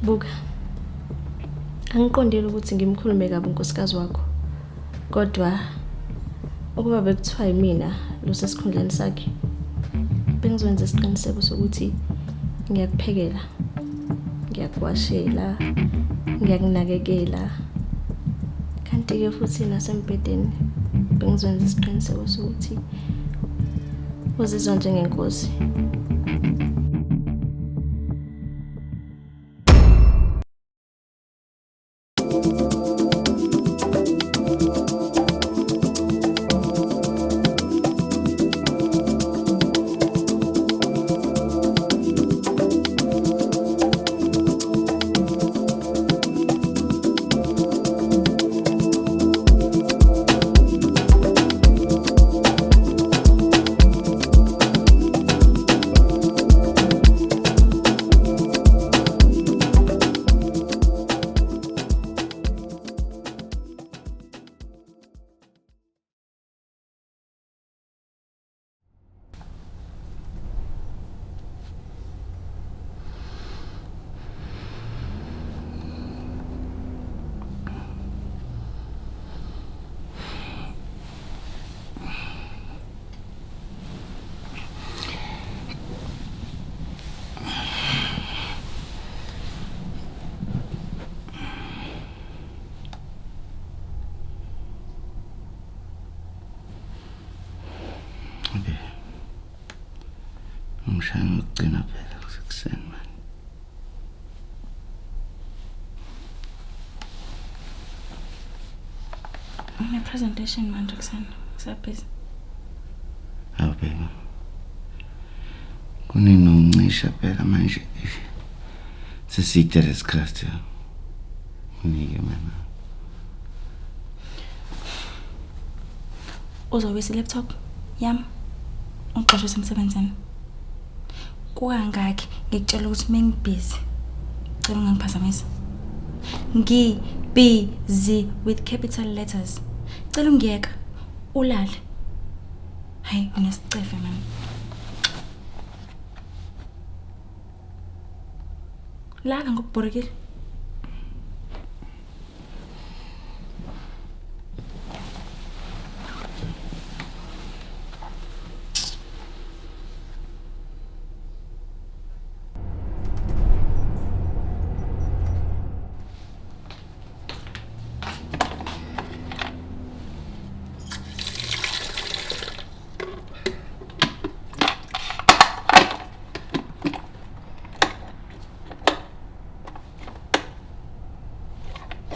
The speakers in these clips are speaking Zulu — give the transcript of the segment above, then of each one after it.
Buka. Angiqondile ukuthi ngimkhulume kabi unkosikazi wakho. Kodwa ukuba bekuthiwa yimina lo sesikhundleni sakhe, bengizokwenza isiqiniseko sokuthi ngiyakuphekela, ngiyakuwashela, ngiyakunakekela. Kanti-ke futhi nasembhedeni bengizokwenza isiqiniseko sokuthi uzizwa njengenkosi. Umshayeli ngigcina phela kusekuseni man. Une presentation manje kuseni. Kusabhizi. Awubheka. Kuninoncisha phela manje. Seside lesicrust. Unike mana. Uzowisa laptop yami. Uqoshe semsebenzini. Kuangaki ngikutshela ukuthi mengibhizi. Cela ungangiphazamisa. Busy with capital letters. Cela ungiyeka ulale. Hayi unesicefe man. Lala ngokubhorekile.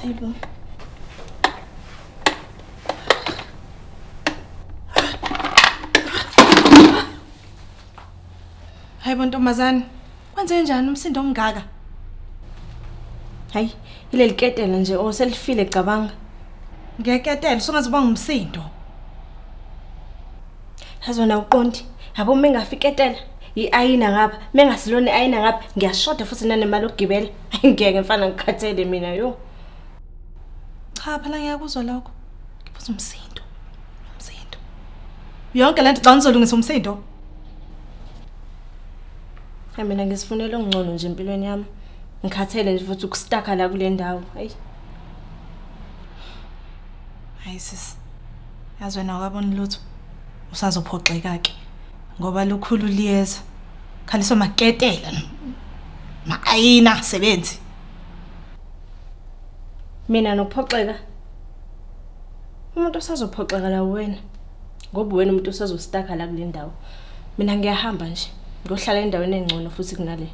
Hayibo. Hayibo ntombazane, kwenze njani umsindo ongaka? Hayi, ileli ketela nje oselifile cabanga. Ngiyaketela songaziba ngumsindo. Hazona uqondi, yabo mengafiketela iayina ngapha, mengasilone ayina ngapha, ngiyashoda futhi nanemali okugibela. Ngeke mfana ngikhathele mina yo. Cha phela ngiyakuzwa lokho. Ngiphuza umsindo. Umsindo. Yonke lento xa ngizolungisa umsindo. Hayi mina ngisifunela ongcono nje empilweni yami. Ngikhathele nje futhi ukustaka la kule ndawo. Hayi. Hayi sis. Yazi wena akaboni lutho. Usazophoxeka ke ngoba lokhulu liyeza. Khaliso maketela. Ayina sebenzi. Mina nokuphoxeka. Umuntu osazophoxeka la wena. Ngoba wena umuntu osazostaka la kule ndawo. Mina ngiyahamba nje. Ngohlala endaweni engcono futhi kunale.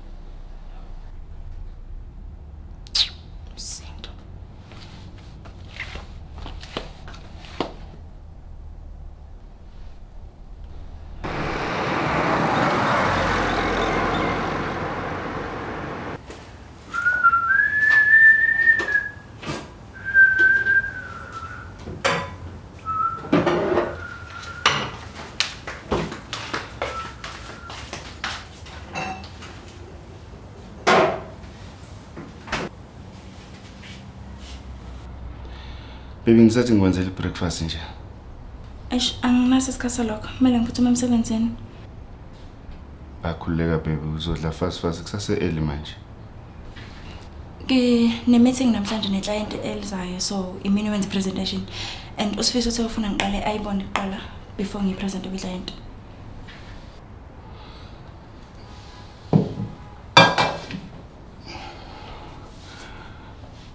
Baby ngisathi ngikwenzele breakfast nje. Anginaso isikhathi lokho. Kumele ngiphuthume emsebenzini. Bakhuleka baby uzodla fast kusase early manje. Ne-meeting namhlanje ne-client elizayo, so imini wenza presentation and uSifiso sewufuna ngiqale ayibone kuqala before ngipresente kwi-client.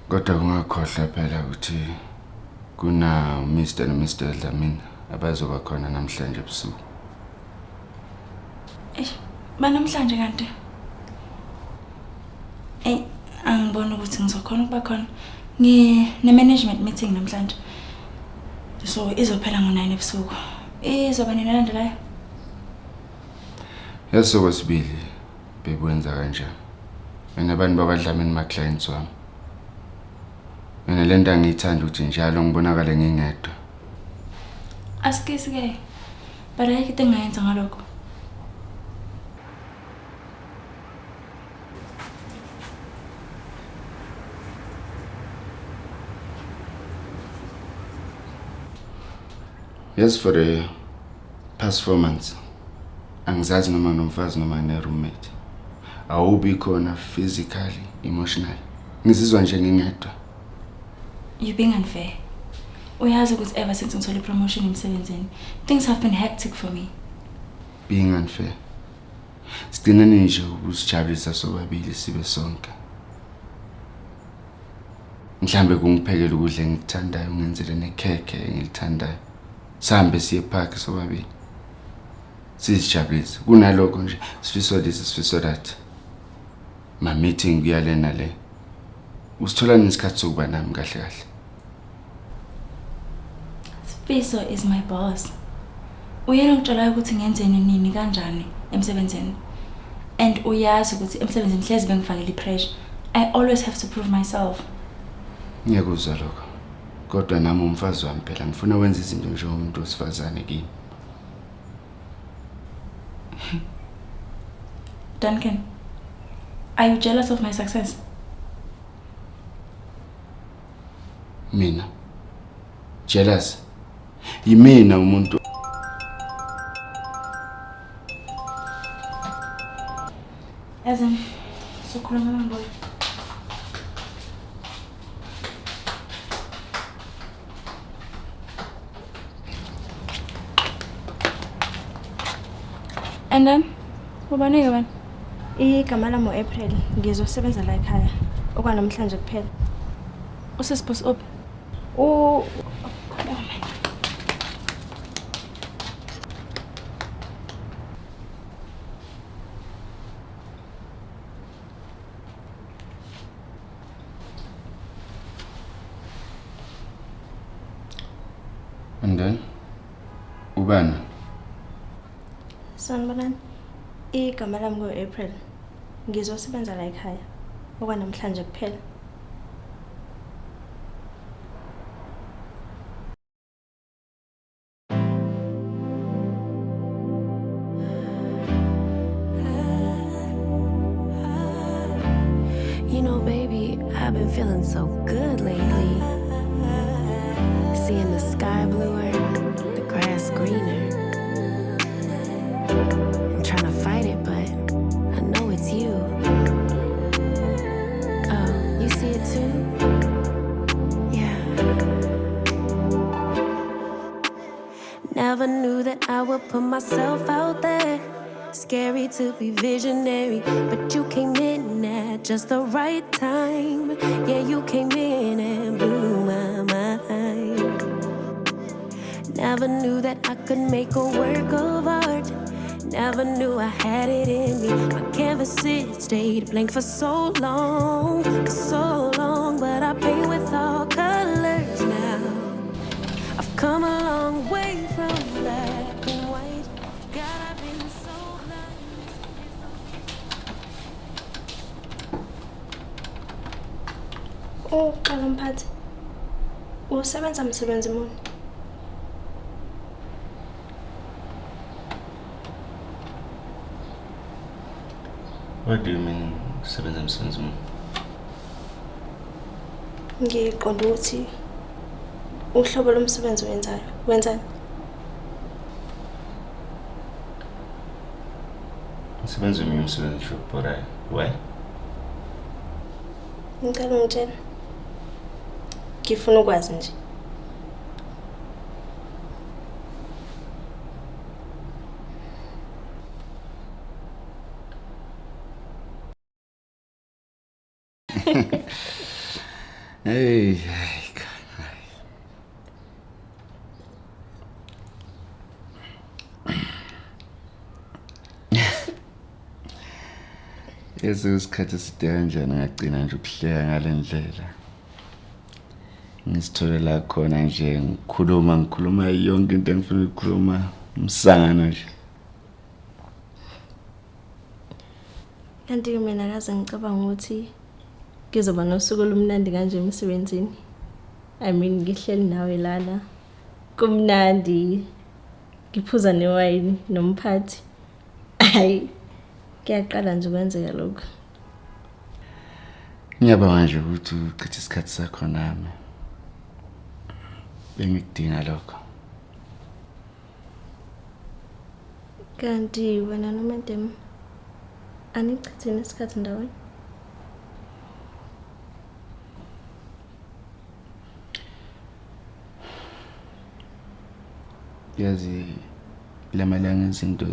Kodwa ungakhohlwa phela ukuthi kuna Mr. noMr. Dlamini abazoba khona namhlanje ebusuku. Banamhlanje kanti? Angibona ukuthi ngizokhona ukuba khona. Ne-management meeting namhlanje. So izophela ngo-9 ebusuku. Izoba nini elandelayo? Yaso kwesibili bebwenza kanjani. Mina abantu babadlamini ma clients wami. Mina lento angiyithanda ukuthi njalo ngibonakala ngingedwa. Asikisi ke. But ayikho into engayenza ngalokho. Yes, for the past 4 months. Angizazi noma nomfazi noma ne-roommate. Awubi khona physically, emotionally. Ngizizwa nje ngingedwa. You're being unfair. Uyazi ukuthi ever since ngithole promotion emsebenzini, things have been hectic for me. Being unfair. Sigcineni nje ukusijabulisa sobabili sibe sonke. Mhlambe kungiphekela ukudla engikuthandayo, ungenzele nekhekhe engilithandayo. Sihambe siye park sobabili. Sizijabulise. Kunalokho nje sifiso lesi sifiso that. Ma meeting kuyalena le. Usithola nesikhathi sokuba nami kahle kahle. Sifiso is my boss. Uyena ongitshela ukuthi ngenzeni nini kanjani emsebenzini. And uyazi ukuthi emsebenzini hlezi bengifakela ipressure. I always have to prove myself. Ngiyakuzwa lokho. Kodwa nami umfazi wami phela ngifuna wenza izinto njengomuntu osifazane kimi. Duncan, are you jealous of my success? Mina. Jealous. Yimina umuntu. Azan, sokhuluma ngibona. And then, ubanike bani? Igama lami April, ngizosebenza la ekhaya. Okwanamhlanje kuphela. Usesiphosi up. And then ubani? Sanibonani. Igama lami April. Ngizosebenza la ekhaya. Okwanamhlanje kuphela. You know, baby, I've been feeling so good lately. Seeing the sky bluer, the grass greener. I'm trying to fight it, but I know it's you. Oh, you see it too? Yeah. Never knew that I would put myself out there. Scary to be visionary, but you came in at just the right time. Yeah, you came in and blew my mind. Never knew that I could make a work of art. Never knew I had it in me. My canvas, it stayed blank for so long, but I paint with all colors now. I've come a long way from black and white. God, I've been so blind. Uqala mphathi. Usebenza msebenzi muni? What do you mean sebenza msebenzi muni? Ngiqonda ukuthi uhlobo lomsebenzi wenzayo. Wenzani? Umsebenzi wami umsebenzi shopborayo. Why? Ngicela ungitshela. Ngifuna ukwazi nje. Hey. Isikhathi eside kanjani ngagcina nje ukuhleka ngale ndlela. Ngisitholela khona nje ngikhuluma yonke into engifuna ukukhuluma umsangano nje. Kanti mina akaze ngicabanga ukuthi ngizoba nosuku olumnandi kanje emsebenzini. I mean ngihleli nawe lana. Kumnandi. Ngiphuza newayini nomphathi. Hayi. Kuyaqala nje kwenzeka lokho. Ngiyabonga nje ukuthi uchithe isikhathi sakho nami. Bengikudinga lokho. Kanti wena noMadam anichithini isikhathi ndawonye? Yazi lamalanga izinto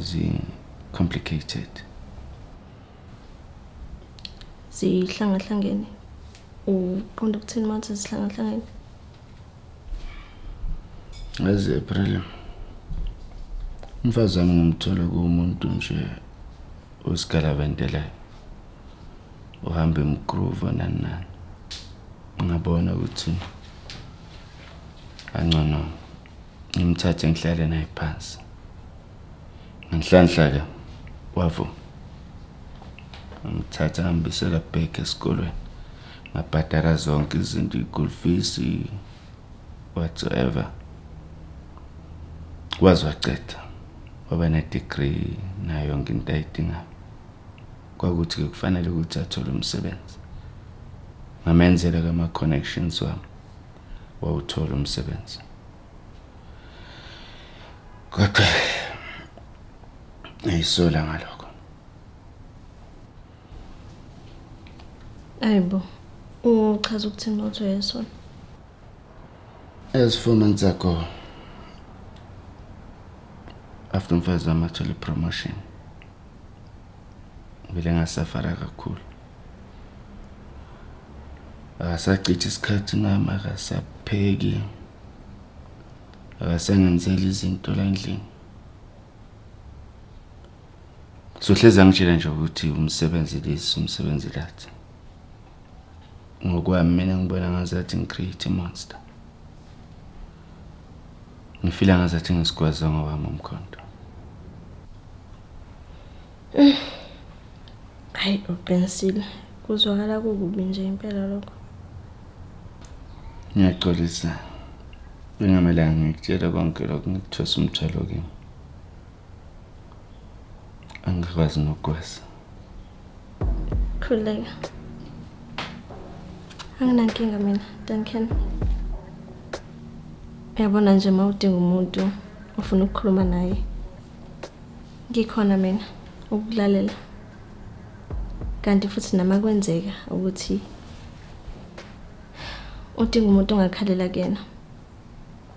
complicated. Zihlangahlangene. Uqonda ukuthini manje zihlangahlangene? Yazi April. Umfazi wami ngimthola kumuntu nje usigalaventelayo. Uhamba emgroove nani. Ngabona ukuthi angcono ngimthathe ngihlale naye phansi. Ngihlanhla wavu. Ngithatha ngihambisela back esikolweni. Ngabhadala zonke izinto, i-school fees whatsoever. Kwazi waqeda. Waba ne-degree nayo yonke into ayidingayo. Kwakuthi kufanele ukuthi athole umsebenzi. Ngamenzela kama-connections wami. Wawuthola umsebenzi. Kodwa ayisola ngalokho. Ayibo. Uchaza ukuthini mawuthi uyayisona? As 4 months ago, after umfazi wami athola promotion, ngile ngasafara kakhulu. Akasachitha isikhathi nami, akasapheki. Akasangenzela izinto la endlini. Sohlezi angitshela nje ukuthi umsebenzi lesi, umsebenzi lathi. Ngokwami mina ngibona ngazathi ngicreate monster. Ngifila ngazathi ngisigwaza ngowami umkhonto. Hayi uqinisile. Kuzwakala kukubi nje impela lokho. Ngiyaxolisa. Bengamelanga ngikutshela konke lokho ngithosa umthwalo kimi. Angikwazi nokwazi. Khuleka. Anginankinga mina, Duncan. Uyabona nje mawudinga umuntu ofuna ukukhuluma naye. Ngikhona mina ukulalela. Kanti futhi nama kwenzeka ukuthi udinga umuntu ongakhalela kuyena.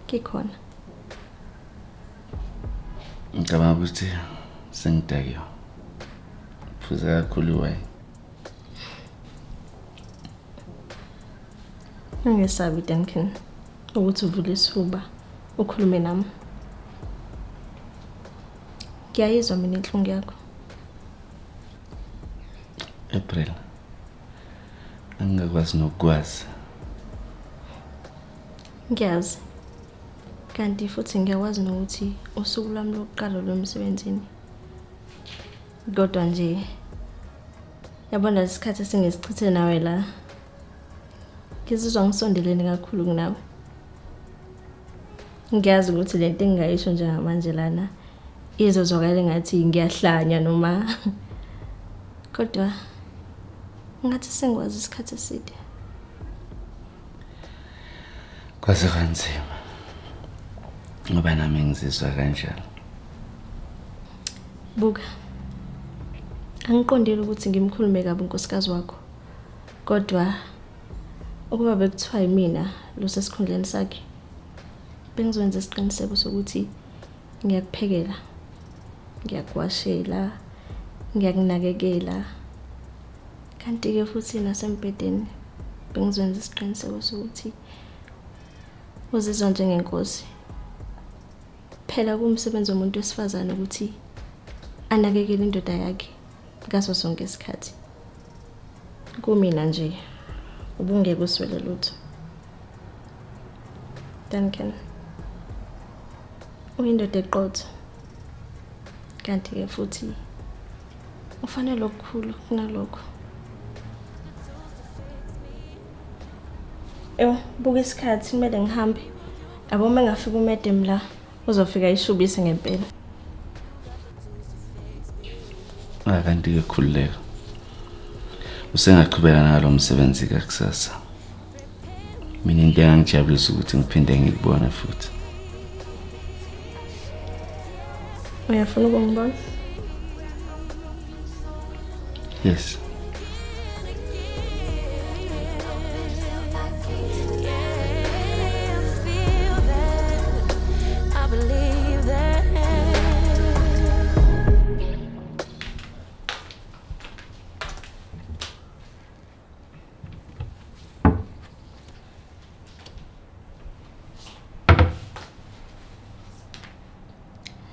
Ngikhona. Ngicabanga ukuthi sengidakiwe. Phuza kakhulu wayi. Ngisabi Duncan ukuthi uvule isifuba ukhulume nami. Ngiyayizwa mina inhlungu yakho. April. Angikwazi nokwazi. Ngiyazi. Kanti futhi ngiyakwazi nokuthi usuku lwami lokuqala lomsebenzini. Kodwa nje yabona isikhathi singesichithe nawe la. Ngizizwa ngisondelene kakhulu kunawe. Ngiyazi ukuthi lento engingayisho njengamanje lana izozwakala ngathi ngiyahlanya noma kodwa ngathi sengikwazi isikhathi eside. Kwaze kanzima. Ngoba nami ngizizwa kanjalo. Buka. Angiqondile ukuthi ngimkhulume kabi unkosikazi wakho. Kodwa ukuba bekuthiwa yimina losesikhundleni sakhe bengizokwenza isiqiniseko sokuthi ngiyakuphekela, ngiyakuwashela, ngiyakunakekela. Kanti-ke futhi nasembhedeni bengizokwenza isiqiniseko sokuthi uzizwa njengenkosi. Phela kumsebenzi womuntu wesifazane ukuthi anakekele indoda yakhe ngaso sonke isikhathi. Kumina nje ubungeke uswele lutho. Duncan, uyindoda eqotho. Kanti-ke futhi ufanele okukhulu kunalokho. Buka isikhathi kumele ngihambe. Yabo uma ngafika umedem la uzofika ishubise ngempela. Kanti-ke khululeka. Usengaqhubeka nalo msebenzi kakusasa. Mina into engangijabulisa ukuthi ngiphinde ngikubona futhi. Uyafuna ukungibona? Yes.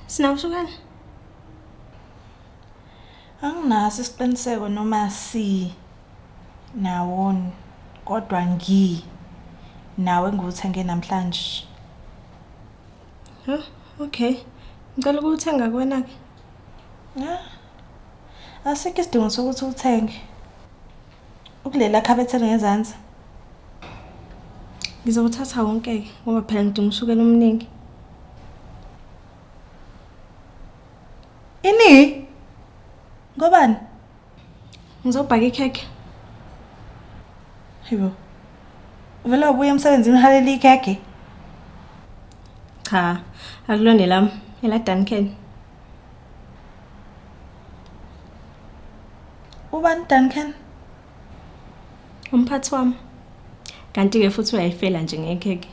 Sinawushukela? Anginaso isiqiniseko noma nawon kodwa nawe ngikuthenge namhlanje. Okay. Ngicela ukuthenga kuwena ke. Asikho isidingo sokuthi uthenge. Ukulela khabetheni ngezansi. Ngizowuthatha wonke ke ngoba phela ngidinga ushukela omningi. Ini? Ngobani? Ngizobhaka ikhekhe. Hayibo. Uvela ubuye emsebenzini uhalela ikhekhe? Cha, akulona lami, ela Duncan. Ubani Duncan? Umphathi wami. Kanti-ke futhi uyayifela nje ngekhekhe.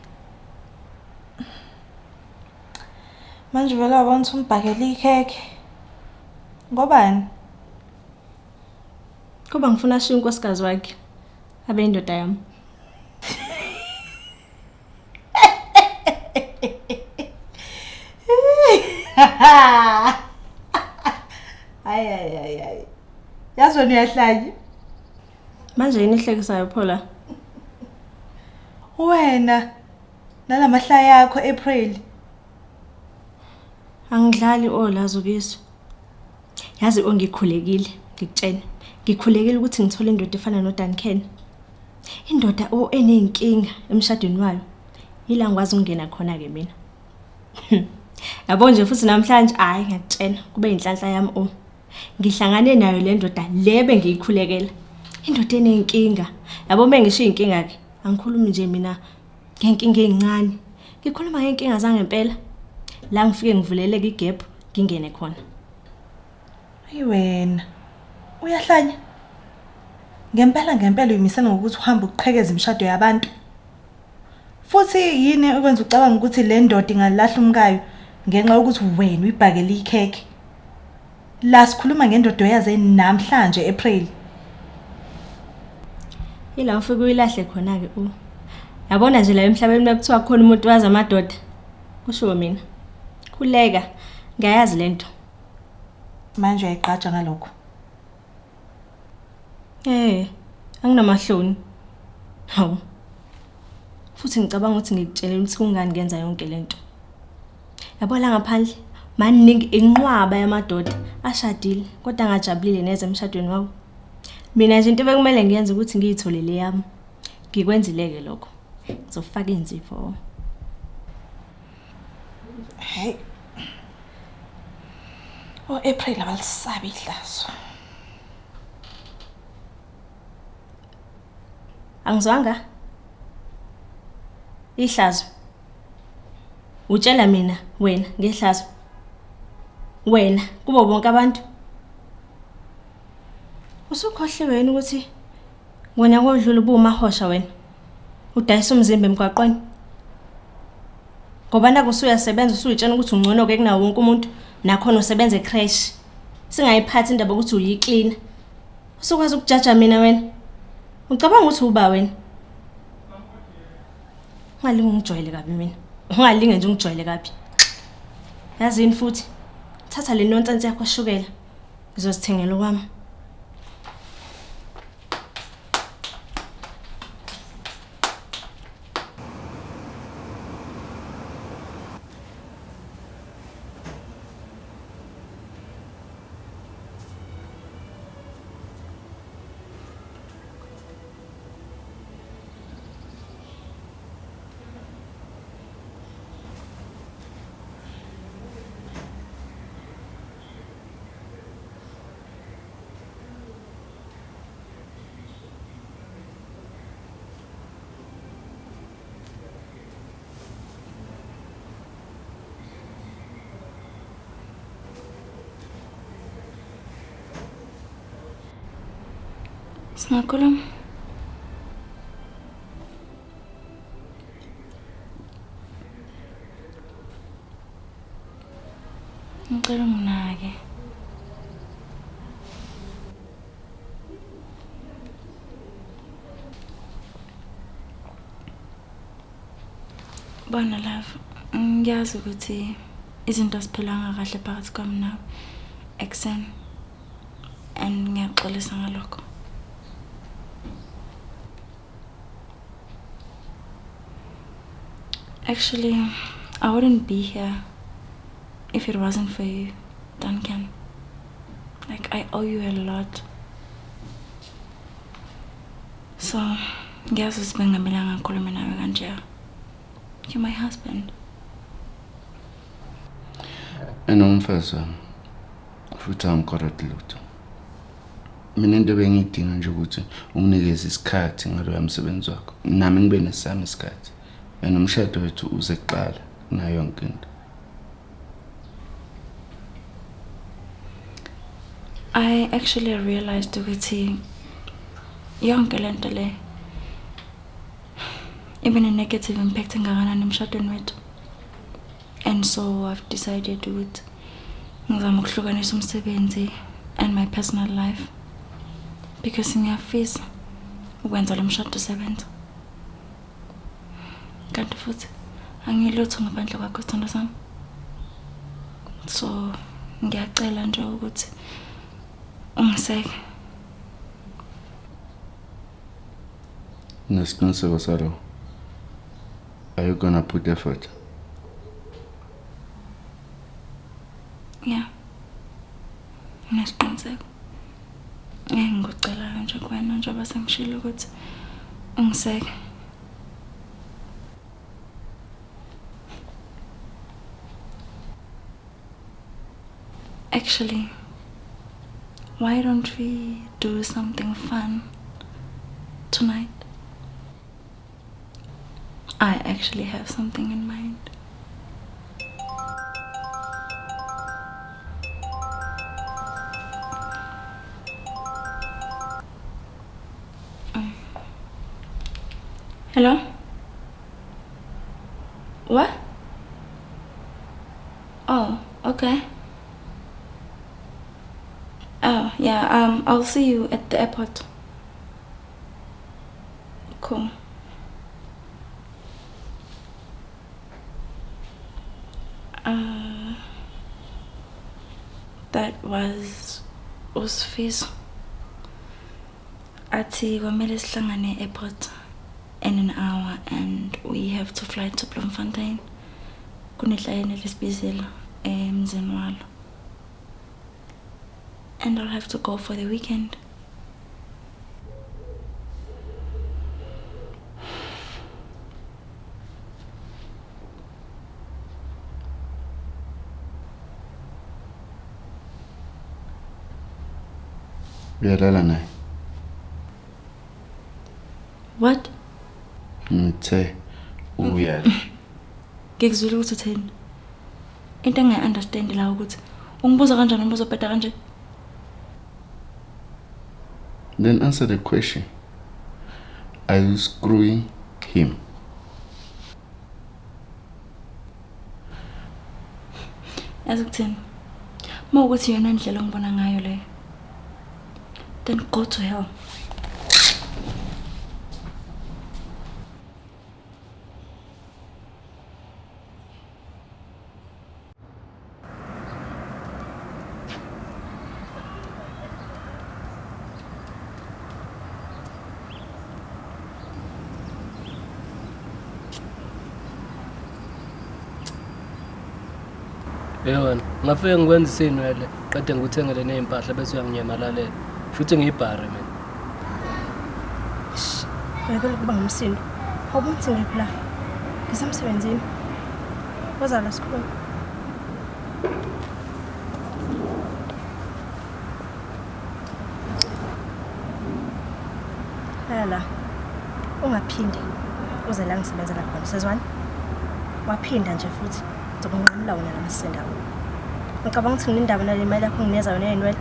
Manje vele wabona ukuthi umbhakela ikhekhe. Ngobani? Kuba ngifuna ashiye unkosikazi wakhe abe indoda yami. Ay. Yazona uyahlanya. Manje yini ihlekisayo Paula? Wena nalamahlaya yakho April. Angidlali olazo kiso. Yazi ongikhulekile ngikutshela. Ngikhulekile ukuthi ngithole indoda efana no Duncan. Indoda eneyinkinga emshadweni wayo. Yila ngikwazi ukungena khona ke mina. Yabo nje futhi namhlanje ngiyakutshela kube inhlanhla yami ngihlangane nayo le ndoda lebe ngiyikhulekela. Indoda eneyinkinga. Yabo mengisho inkinga ke angikhulumi nje mina ngenkinga ezincane. Ngikhuluma ngenkinga zangempela. La ngifike ngivuleleke igap ngingene khona. Ayiwena. Uyahlanya. Ngempela uyimisela ngokuthi uhambe uqhekeza imishado yabantu. Futhi yini ukwenza ucabanga ukuthi le ndoda ingalahla umkayo ngenxa yokuthi wena uyibhakela ikhekhe. La sikhuluma ngendodo yaze namhlanje April. Yila ufike uyilahle khona ke Yabona nje la emhlabeni bekuthiwa khona umuntu wazi amadoda. Kusho mina. Khuleka, ngayazi lento. Manje uyayiqaja ngalokho. Anginamahloni. Hawu. Futhi ngicabanga ukuthi ngikutshela ukuthi kungani ngenza yonke lento. Yabona ngaphandle maningi inqwaba yamadoda ashadile kodwa ngajabulile neze emshadweni wabo. Mina nje into bekumele ngiyenze ukuthi ngiyitholele yami. Ngikwenzileke lokho. Ngizofaka inzipho. Hey. April abalisabi ihlazo. Angizwanga? Ihlazo. Utshela mina wena ngehlazo. Wena kubo bonke abantu. Usukhohliwe yini ukuthi wena kodlula ubumahosha wena? Udayisa umzimba emgwaqweni. Ngoba naku usuyasebenza usuyitshena ukuthi ungcono ke kunawo wonke umuntu nakhona usebenza ecrash. Singayiphathi indaba ukuthi uyicleaner. Usukwazi ukujaja mina wena. Ucabanga ukuthi uba wena? Ungalinge ungijwayele kabi mina. Ungalinge nje ungijwayele kabi. Yazini futhi thatha le nonsense yakho shukela. Ngizosithengela kwami. Singakhuluma. Ngicela unginake. Bona love, ngiyazi ukuthi izinto ziphilanga kahle phakathi kwami nawe ekseni and ngiyaxolisa ngalokho. Actually, I wouldn't be here if it wasn't for you, Duncan. Like, I owe you a lot. So, ngiyazi ukuthi bengamelanga ngikhulume nawe kanje. You're my husband. Enomfazi wami. Futhi angikholwa lutho. Mina into bengidinga nje ukuthi unginikeze isikhathi ngalo yamsebenzi wakho. Nami ngibe nesami isikhathi. Nomshado wethu uze kuqala nayo yonke into. I actually realized ukuthi yonke lento le even a negative impact engakanani emshadweni wethu. And so I've decided ukuthi ngizama ukuhlukanisa umsebenzi and my personal life because ngiyafisa ukwenza lo mshado usebenza. Kanti futhi angilutho ngaphandle kwakho sithando sami. So ngiyacela nje ukuthi ungiseke. Nesiqiniseko salo. Are you gonna put effort? Yeah. Nesiqiniseko. Ngicela nje kuwena njengoba sengishilo ukuthi ungiseke. Actually, why don't we do something fun tonight? I actually have something in mind. Hello? What? Oh, okay. Oh, yeah, I'll see you at the airport. Cool. That was Usfiso. Athi kwamele sihlangane airport in an hour and we have to fly to Bloemfontein. Kunehlayini lesibizela emzini walo. And I'll have to go for the weekend. Uyalala naye. What? Ngithe uyala. Ngikuzwile ukuthi uthini? Into engayi-understand la ukuthi ungibuza kanjani umbuzo obheda kanje? Then answer the question. Are you screwing him. Yazi ukuthini? Uma ukuthi yona indlela ongibona ngayo leyo, then go to hell. Yewena, ngafike ngikwenza isinwele, qede ngikuthengele nezimpahla bese uyanginyamalalela. Futhi ngiyibhare mina. Uyakela kuba ngumsindo. Awubunthi ngephi la? Ngisemsebenzini. Woza la sikhuluma. Hala. Ungaphindi uze la ngisebenzela khona. Sezwana? Waphinda nje futhi ngizokunqamula wena lamasindawo. Ngicabanga ukuthi nginendaba nale mali yakho ngineza yona yenwele.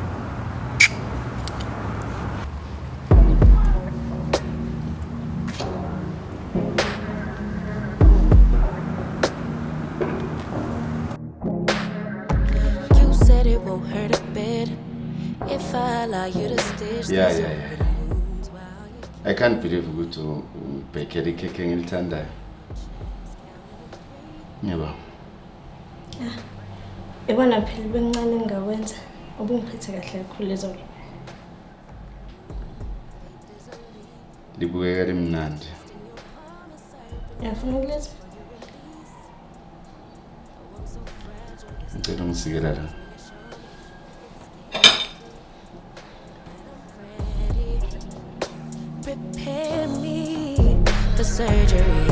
You said it won't hurt a bit if I allow you to stitch Yeah. these open wounds while you I can't believe ukuthi ubhekele ikhekhe engilithandayo. Yebo. Ikona phela bencane engakwenza. Ubungiphethe kahle kakhulu lezo. Libukeka limnandi. Yafuna ukuletha? Ngicela ungisikela la. prepare me for surgery.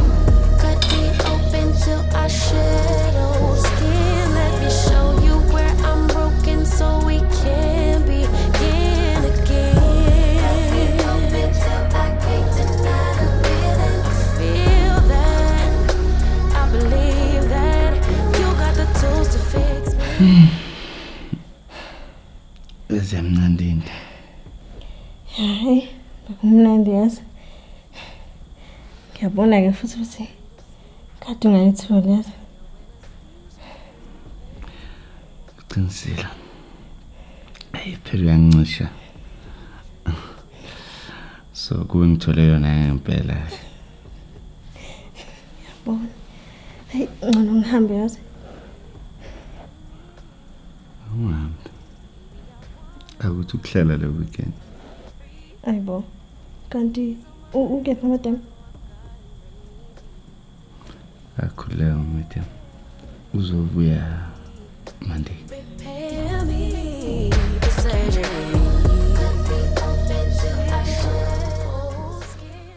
Cut me open till I shed old skin. Let me show you where I'm broken so we can begin again. Cut me open till I can't deny the feeling. I feel that, I believe that you got the tools to fix me. Ezemnandini. Hayi, bakumnandi yazi. Ngiyabona ke futhi kade ungayitholi yazi. Uqinisile. Phela uyangicisha. So kungithole yona ngempela. Yabona. Hayi, ngcono ngihambe yazi. Ungahambi. Akuthi ukuhlala le weekend. Ayibo. Kanti ukephi madam? Akhuleka madam. Uzobuya Monday. Prepare me for surgery. Cut me open till I shed old skin.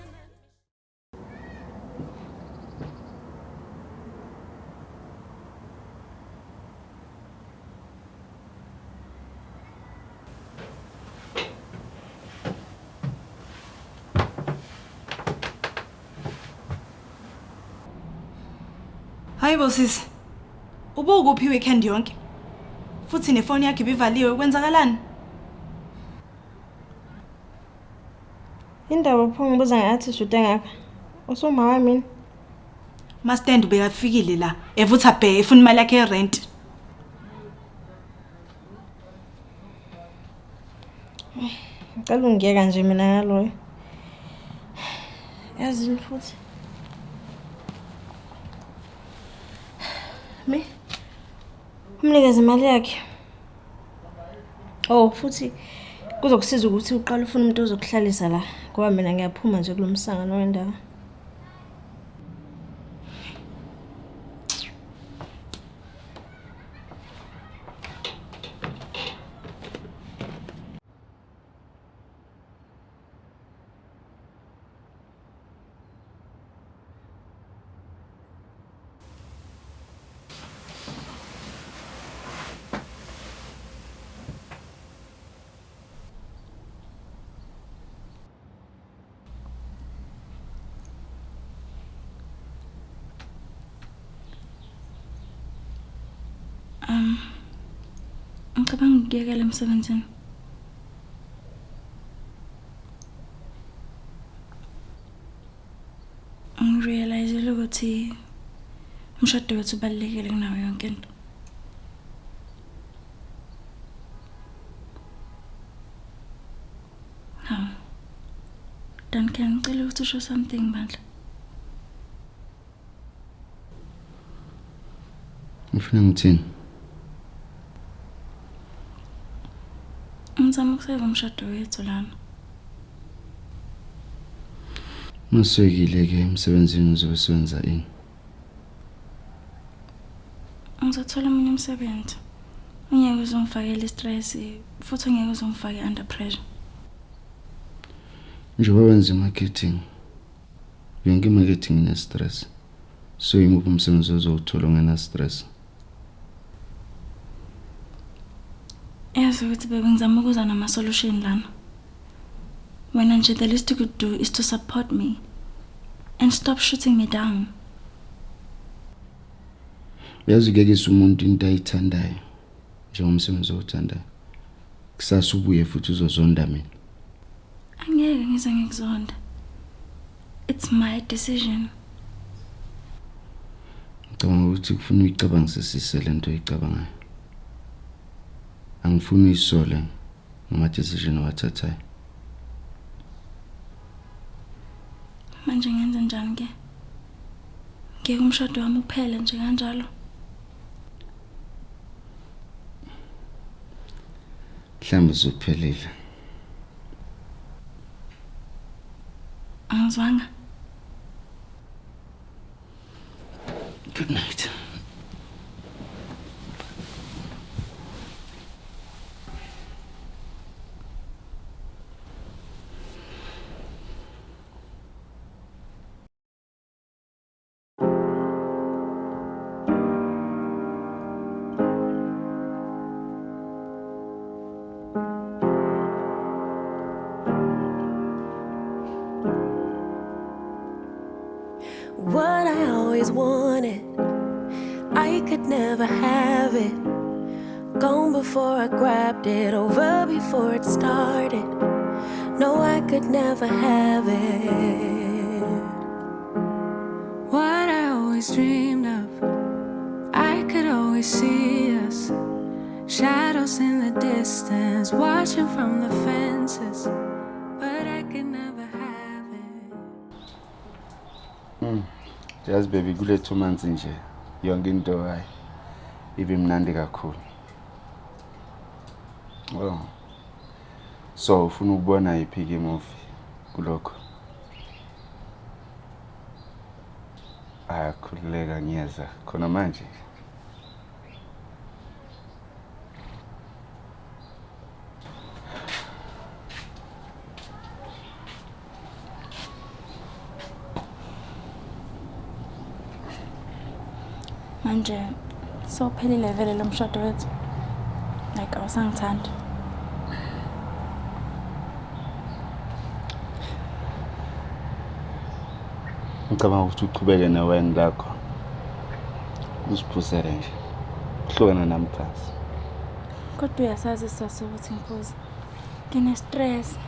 Hayibo sisi. Ubukuphi weekend yonke? Futhi nefoni yakhe ibivaliwe kwenzakalani? Indaba pho ngibuza ngathi shude ngakho. Usuma wami mina. Mastand ubekafikile la. Evutha bhe efuna imali yakhe yerent. Ngicela ungiyeka nje mina ngaloyo. Yazini futhi. Umnikeze imali yakhe. Oh futhi kuzokusiza ukuthi uqale ufune umuntu ozokuhlalisa la ngoba mina ngiyaphuma nje kulomsangano wendawo. Ngicabanga ukuyekela emsebenzini. Ngirealizile ukuthi umshado wethu ubalulekile kunayo yonke into. Duncan, ngicela ukuthi usho something bandla. Ngifuna ngithini? Ngizama ukuseva umshado wethu lana. Maswekile ke emsebenzini uzosebenza ini? Ngizothola omunye umsebenzi. Ungeke uzongifakela istress futhi ungeke uzongifake under pressure. Njengoba wenza marketing. Yonke marketing ine stress. So yimuphi umsebenzi ozowuthola ungena stress? Yazi ukuthi bebe ngizama ukuza nama solution lana. Wena nje the least you could do is to support me and stop shooting me down. Yazi ukekisa umuntu into ayithandayo njengomsebenzi owuthandayo. Kusasa ubuye futhi uzozonda mina. Angeke ngize ngikuzonda. It's my decision. Ngicabanga ukuthi kufuna uyicabangisise lento oyicabangayo. Angifuni uyisole ngama decision owathathayo. Manje ngenze njani ke? Ngeke umshado wami uphele nje kanjalo. Mhlambe uzophelile. Angizwanga. Good night. What I always wanted, I could never have it. Gone before I grabbed it, over before it started. No, I could never have it. What I always dreamed of, I could always see us. Shadows in the distance, watching from the fences. But I could never have it. Just baby kule 2 months nje. Yonke into hayi ibe mnandi kakhulu. Oh. So ufuna ukubona iphi ke movie kulokho? Khulileka ngiyeza khona manje. Manje sophelile vele lo mshado wethu. Like awusangithanda. Ngicabanga ukuthi uqhubeke newayini lakho. Usiphusele nje. Uhlukana nami phasi. Kodwa uyasazi isizathu ukuthi ngiphuze. Ngine stress.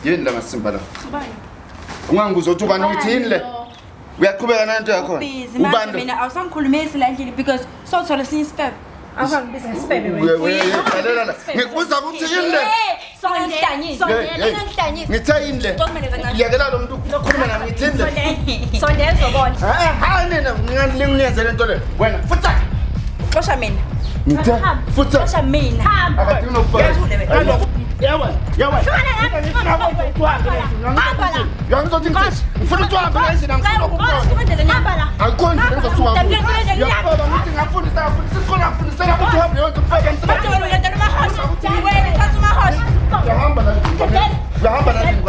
Yini la masimba la? Ungangibuza ukuthi ubani ukuthi yini le? Uyaqhubeka nanto yakho. Ubani mina awusangikhulumisi la endlini because sothola sinye isifebe. Awuhangibiza ngesifebe wena. Lalela la. Ngikubuza ukuthi yini le? Ngithe yini le? Yakela lo muntu ukukhuluma nami ngithini le? Sondela uzobona. Nina nginganilenze lento le. Wena futha. Xosha mina. Ngithe futha. Xosha mina. Akadingi nokubhala. Yawa. Yangizothi ngithi ngifuna ukuhamba endlini angifuna ukubona. Ayikhona into enzosuka. Yababa ngithi ngafundisa isikole ngafundisela ukuthi uhambe yonke ukufaka emsebenzini. Uyahamba la. Uyahamba la ndini.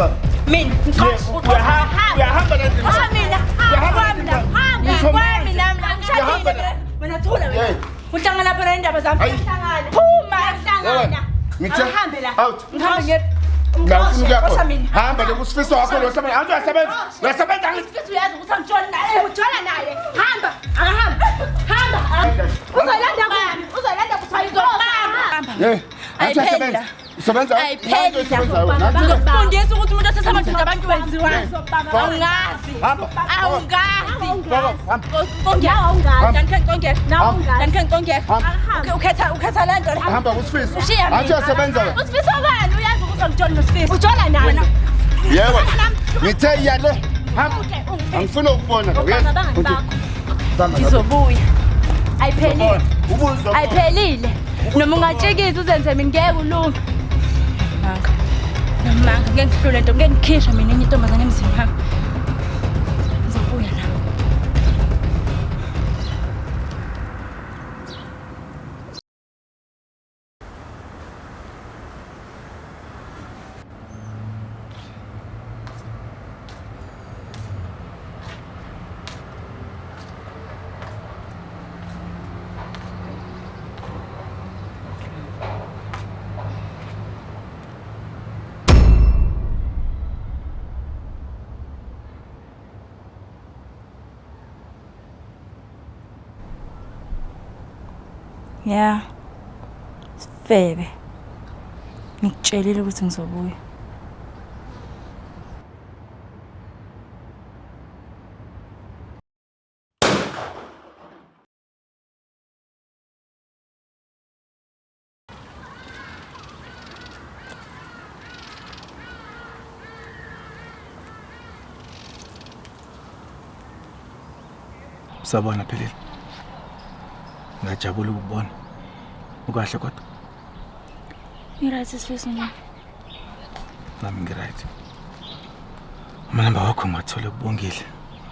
Mina. Uyahamba la ndini. Wena thula wena. Uhlangana lapha neendaba zami. Phuma. Ngithe Ngihambe la. Out. Ngihambe nge Ngiyafuna ukuya. Hamba le kusifiso wakho lo sebenza. Antu uyasebenza. Uyasebenza Sifisi uyazi ukuthi angijona naye. Ujona naye. Hamba. Akahamba. Hamba. Uzolanda kwami. Uzolanda kuthayizobamba. Hey. Antu uyasebenza. Usebenza? Ngizokufundisa ukuthi umuntu osesebenza abantu wenziwayo. Awungazi. Ukhetha le nto. Hamba kusifiso. Antu uyasebenza. Usifiso bani? Uyazi ukuthi angijona nosifiso. Ujona naye. Yebo. Ngithe yale. Hamba. Angifuna ukubona. Ngizobuya. Ayiphelile. Ayiphelile. Noma ungatshekisa uzenze mina ngeke ulunge. Manga ngeke ngihlule nto ngeke ngikhishwe mina enye intombazane emzini wami. Ngizobuya la. Yeah. Sifebe. Ngikutshelile ukuthi ngizobuya. Sabona Phelile. Ngajabula ukubona. Ukahle kodwa. Ngiright Sifisi nje. Nami ngiright. Amanamba wakho ngathola ukubongile.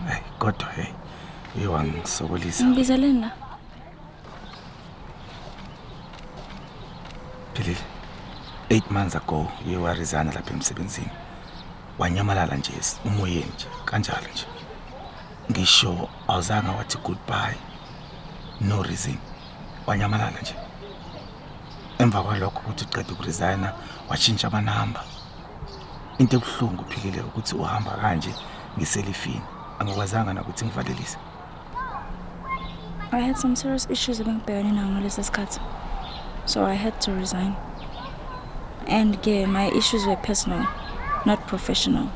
Hey, kodwa hey. Uyangisokolisa. Ngibizeleni la. Phelile. 8 months ago you were resign lapha emsebenzini. Wanyamalala nje umoyeni nje kanjalo nje. Ngisho awuzanga wathi goodbye. No reason. Wanyamalala nje. Emva kwalokho ukuthi uqede ukuresigna washintsha abanamba. Into ebuhlungu Philile ukuthi uhamba kanje ngiselifini. Angikwazanga nokuthi ngivalelise. I had some serious issues ebengibhekane nawo ngalesi sikhathi. So I had to resign. And my issues were personal, not professional.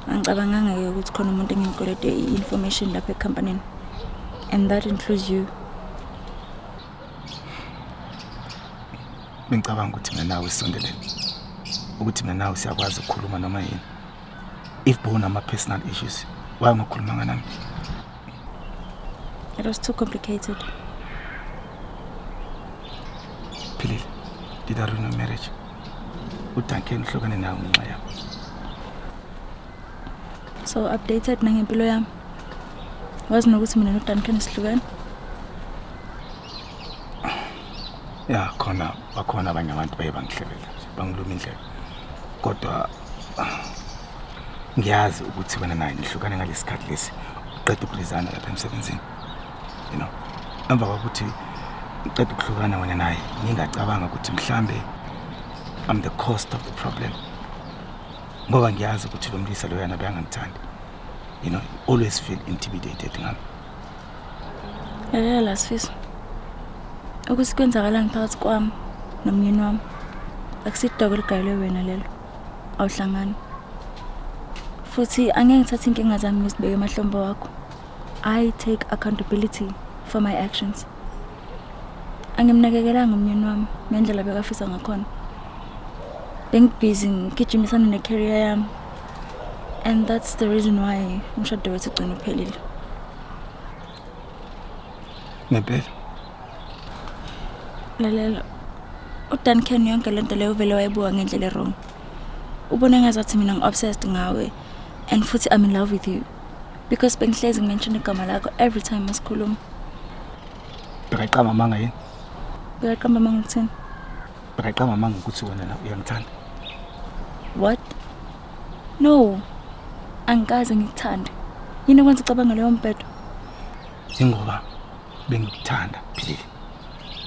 Angicabanganga ke ukuthi khona umuntu enginikolede i-information lapha ecompany. And that includes you. Bengicabanga ukuthi mina nawe isondelene. Ukuthi mina nawe siyakwazi ukukhuluma noma yini. If bona ama personal issues, why ungakhulumanga nami? It was too complicated. Philile, did I ruin your marriage? Udanke nihlukane nawe ngenxa yakho. So updated nangempilo yami. Wazi nokuthi mina noDuncan sihlukane. Ya khona bakhona abanye abantu baye bangihlebela bangiluma indlela. Kodwa ngiyazi ukuthi wena naye nihlukane ngalesikhathi lesi uqeda ukuresign lapha emsebenzini. You know. Emva kokuthi uqeda ukuhlukana wena naye ngingacabanga ukuthi mhlambe I'm the cause of the problem. Ngoba ngiyazi ukuthi lo mlisa lo yana bayangangithandi. You know, always feel intimidated ngami. Lalela Sifisi. Ukusikwenzakala ngiphakathi kwami nomyeni wami. Akusidoko ligayelwe wena lelo. awuhlangani. Futhi angeke ngithathe inkinga zami ngizibeke emahlombe wakho. I take accountability for my actions. Angimnakekelanga umnyeni wami ngendlela bekafisa ngakhona. Bengibusy ngigijimisana ne-career yami. And that's the reason why umshado wethu ugcina uphelile. Ngempela. Lalela. uDuncan yonke lento leyo vele wayibuka ngendlela wrong. Ubona ngazathi mina ngi-obsessed ngawe and futhi I'm in love with you because bengihlezi ngimention igama lakho every time masikhuluma. Bekayiqamba manga yini? Bekayiqamba manga ukuthini? Bekayiqamba manga ukuthi wena la uyangithanda. What? No. Angikaze ngikuthande. Yini kwenza ucabanga leyo mbhedo? Ingoba bengikuthanda philile.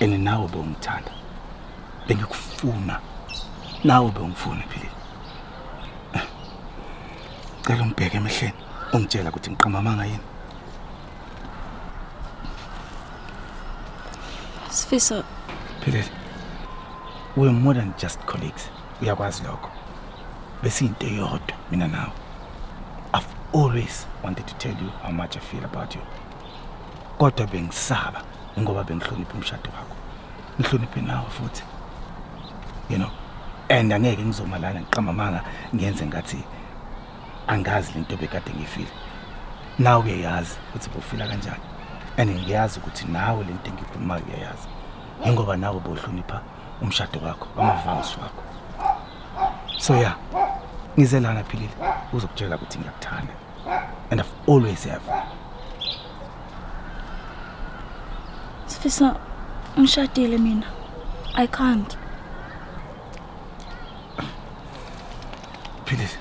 And nawe bengithanda. Bengikufuna. Nawe bengifuna philile. Cela umbheke emehleni ungitshela ukuthi ngiqamba manga yini. Sifiso. Philile. We're more than just colleagues. Uyakwazi lokho. Besiyinto eyodwa mina nawe. I've always wanted to tell you how much I feel about you. Kodwa bengisaba ngoba bengihlonipha umshado wakho. Ngihloniphe nawe futhi. You know, and angeke ngizomalana ngiqamba manga ngenze ngathi angazi lento bekade ngifile. Nawe uyayazi ukuthi bofila kanjani. And ngiyazi ukuthi nawe lento engikhuluma uyayazi. Ngoba nawe bohlonipha umshado wakho, ama-vows wakho. So yeah, ngizelana philile uzokutshela ukuthi ngiyakuthanda. And I've always have. Sifisa ngishadile mina. I can't. Philile.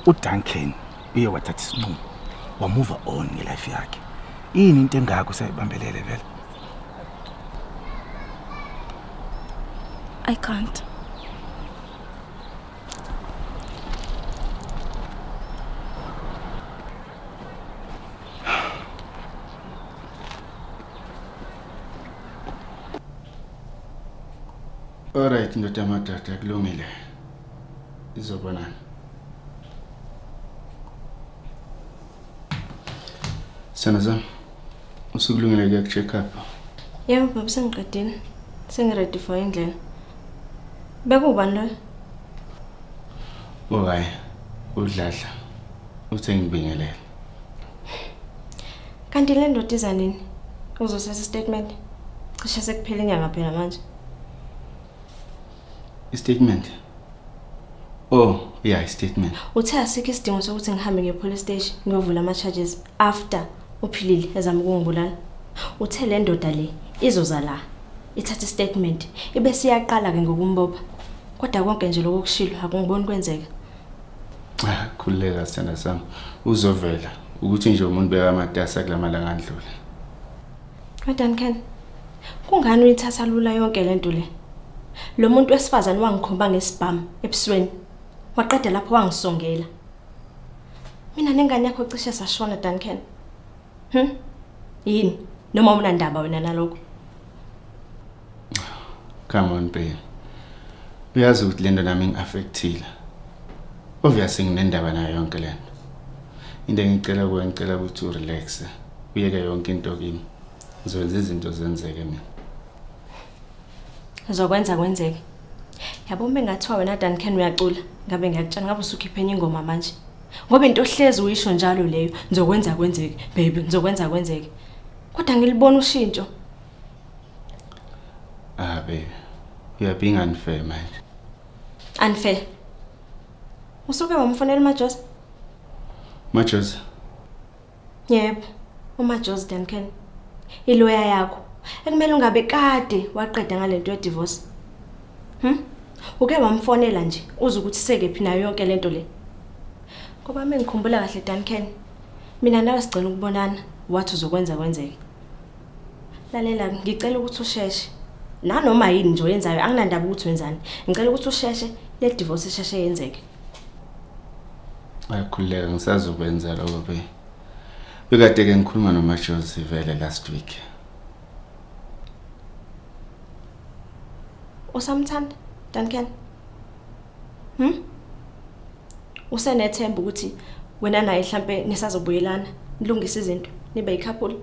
uDuncan uye wathatha isinqumo. Wa move on ngelife yakhe. Yini into engakho sayibambelele vele? I can't. Alright, ndoda yamadada kulungile. Izobonana. Sana zami. Usukulungile kuya check up. Yebo baba sengiqedile. Sengiready for indlela. Bekubani lo? Okay. Udladla. Uthe ngibingelele. Kanti le ndoda iza nini? Uzosesa statement. Cishe sekuphela inyanga phela manje. Statement. Oh, yeah, statement. Uthe asikho isidingo sokuthi ngihambe ngepolice station ngiyovula ama charges after uphilile ezama ukungibulala. Uthe le ndoda le izoza la. Ithatha statement ibese iyaqala ke ngokumbopha. Kodwa konke nje lokushilo akungiboni kwenzeka. Khuleka sithanda sami. Uzovela ukuthi nje umuntu beka amatasa kulamalanga andlule. Duncan. Kungani uyithatha lula yonke lento le? Lo muntu wesifazane wangikhomba ngesibhamu ebusweni. Waqeda lapho wangisongela. Mina nengane yakho cishe sashona Duncan. Yini? Noma unandaba wena nalokho? Come on, babe. Uyazi ukuthi lento nami ngiaffectile. Obviously nginendaba nayo yonke lento. Into engicela kuwe ngicela ukuthi urelax. Uyeke yonke into kimi. Ngizokwenza izinto zenzeke mina. Ngizokwenza kwenzeke. Yabo mengathiwa wena Duncan uyacula, ngabe ngiyakutshela ngabe usukhiphe enye ingoma manje. Ngoba into ohlezi uyisho njalo leyo, ngizokwenza kwenzeke, baby, ngizokwenza kwenzeke. Kodwa ngilibona ushintsho. Babe. You are being unfair, man. Unfair. Usuke wamfonela uMajosi? Majosi? Yebo, uMajosi Duncan. Iloya yakho. Ekumele ungabe kade waqeda ngalento ye divorce. Uke wamfonela nje uze ukuthi sekephi nayo yonke lento le. Ngoba mengikhumbula kahle Duncan. Mina nawe sigcina ukubonana, wathi uzokwenza kwenzeke. Lalela ngicela ukuthi usheshe. Nanoma yini nje oyenzayo anginandaba ukuthi wenzani. Ngicela ukuthi usheshe le divorce isheshe yenzeke. Ayakhuleka ngisazokwenza lokho babe. Bekade ke ngikhuluma noMajosi vele last week. Usamthanda Duncan? Usenethemba ukuthi wena naye mhlambe nisazobuyelana, nilungise izinto, nibe yikhapuli.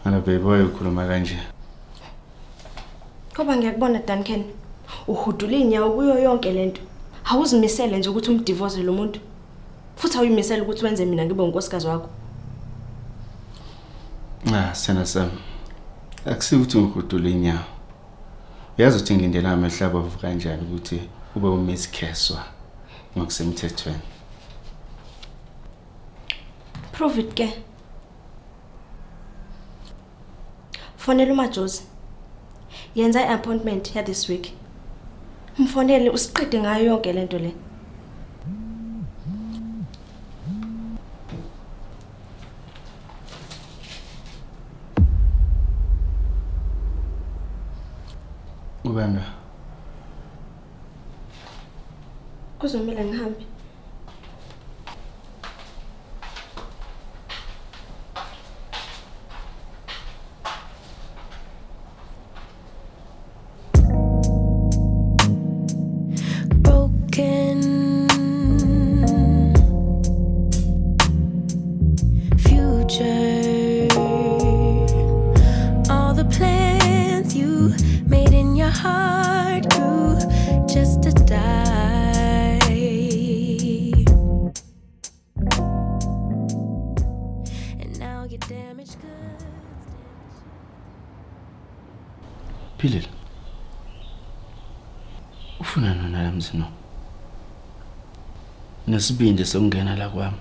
Ana baby wayekhuluma kanje. Ngoba ngiyakubona Duncan, uhudula inyawo kuyo yonke lento. Awuzimisele nje ukuthi umdivorce lo muntu. Futhi awuyimisela ukuthi wenze mina ngibe unkosikazi wakho. Sena Sam. Akusi ukuthi ngihudula inyawo. Uyazi ukuthi ngilindela amahlaba avu kanjani ukuthi ube uMiss Keswa ngokusemthethweni. Prove it ke. Fonela uMajosi. Yenza i-appointment ya this week. Mfonele usiqede ngayo yonke lento le. Ubanda. Kuzomela ngihambe. Philile. Ufuna nona lamzino. Nesibindi sokungena la kwami.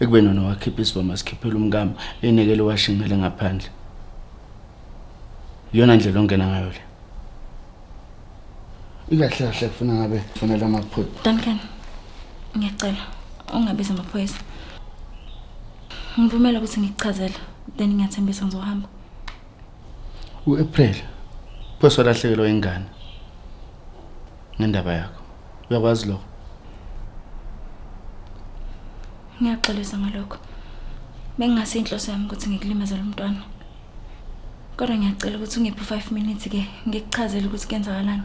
Ekube nona wakhipha isiboma sikhiphela umkami enekele washingele ngaphandle. Iyona ndlela ongena ngayo le. Ikahle kahle kufuna ngabe kufanele amaphuzu. Duncan, ngiyacela ungabiza amaphoyisa. Ngivumela ukuthi ngikuchazele, then ngiyathembisa ngizohamba. U-April phoso lahlekelwa ingane ngendaba yakho. Uyakwazi lokho? Ngiyaxolisa ngalokho. Bengingase inhloso yami ukuthi ngikulimaze lo mntwana. Kodwa ngiyacela ukuthi ungiphe 5 minutes ke ngikuchazele ukuthi kuyenzakalani.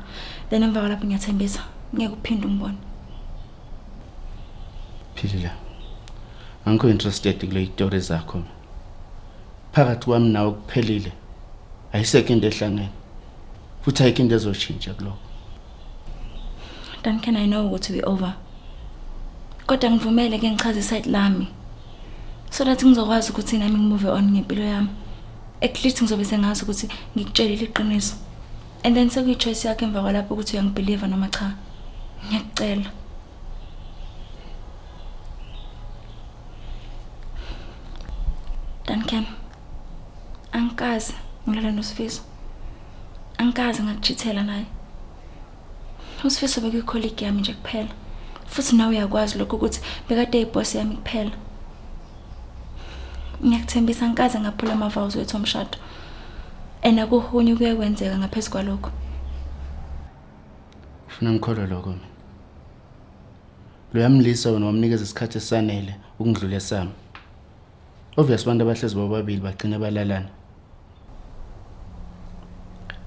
Then emva kwalapho ngiyathembisa ngeke uphinde ungibone. Philile. Angikho interested kule story zakho. Phakathi kwami nawe kuphelile. Ayisekho into ehlangene. Futhi ayikho into ezoshintsha kuloko. Duncan, I know ukuthi we over. Kodwa ngivumele ke ngichaze iside lami. So that ngizokwazi ukuthi nami ngimove on ngempilo yami. At least ngizobe sengazi ukuthi ngikutshelile iqiniso. And then sekuyichoice yakhe emva kwalapho ukuthi uyangibelieve noma cha. Ngiyacela. Duncan, angikaze ngilala noSifiso. Angikaze ngakuchithela naye. uSifiso bekuyicolleague yami nje kuphela. Futhi nawe uyakwazi lokho ukuthi bekade iboss yami kuphela. Ngiyakuthembisa angikaze ngaphula ama-vows wethu omshado. Akuhunye kuye kwenzeka ngaphezulu kwalokho. Ufuna ngikholwe lokho mina. Lo yamlisa wena wamnikeza isikhathi esanele ukungidlula sami. Obvious abantu abahlezi bobabili bagcina balalana.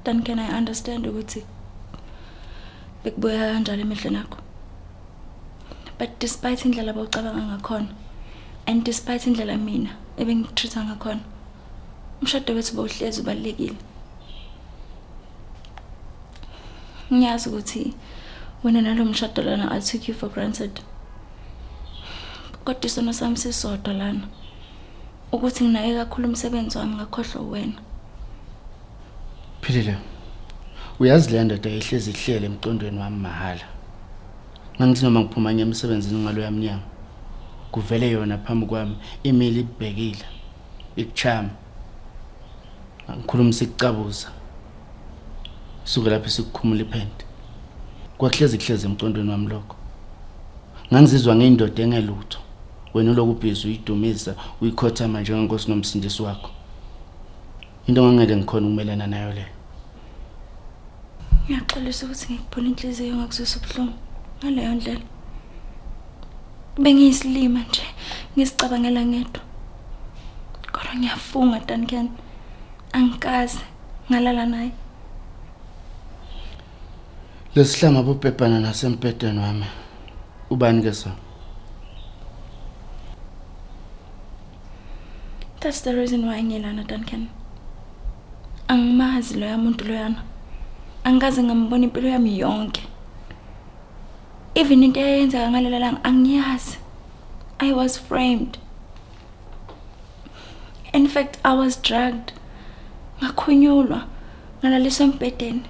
Duncan, I understand ukuthi bekubuya kanjalo emehlweni akho. But despite indlela abawucabanga ngakhona and despite indlela mina ebengitreata ngakhona, umshado wethu bowuhlezi ubalekile. Ngiyazi ukuthi wena nalo mshado lana I took you for granted. Kodwa isono sami sisodwa lana. Ukuthi nginaye kakhulu umsebenzi wami ngakhohlwa wena. Philile. Uyazi le ndoda ehlezi ihlele emqondweni wami mahala. Ngithi noma ngiphuma emsebenzini ngalo yamnyama. Kuvele yona phambi kwami imili ibhekile. Ikuchama. Ngikhuluma sikucabuza. Suke lapho sikukhumula iphente. Kwahlezi emqondweni wami lokho. Ngangizizwa ngeindoda engelutho. Wena lokubhizi uyidumisa uyikhothama njengenkosi nomsindisi wakho. Into ngangele ngikhona ukumelana nayo le. Ngiyaxolisa ukuthi ngikuphula inhliziyo ngakuzwisa ubuhlungu ngaleyo ndlela. Bengiyisilima nje ngisicabangela ngedwa. Kodwa ngiyafunga Duncan. Angikaze ngalala naye. Lesihlama bobhebhana nasempedeni wami. Ubani ke so? That's the reason why ngiyelana Duncan. Angimazi loya muntu loyana. Angikaze ngambona impilo yami yonke. Even into eyenza ngalela langa angiyazi. I was framed. In fact, I was dragged. Ngakhunyulwa, ngalaliswa empedeni.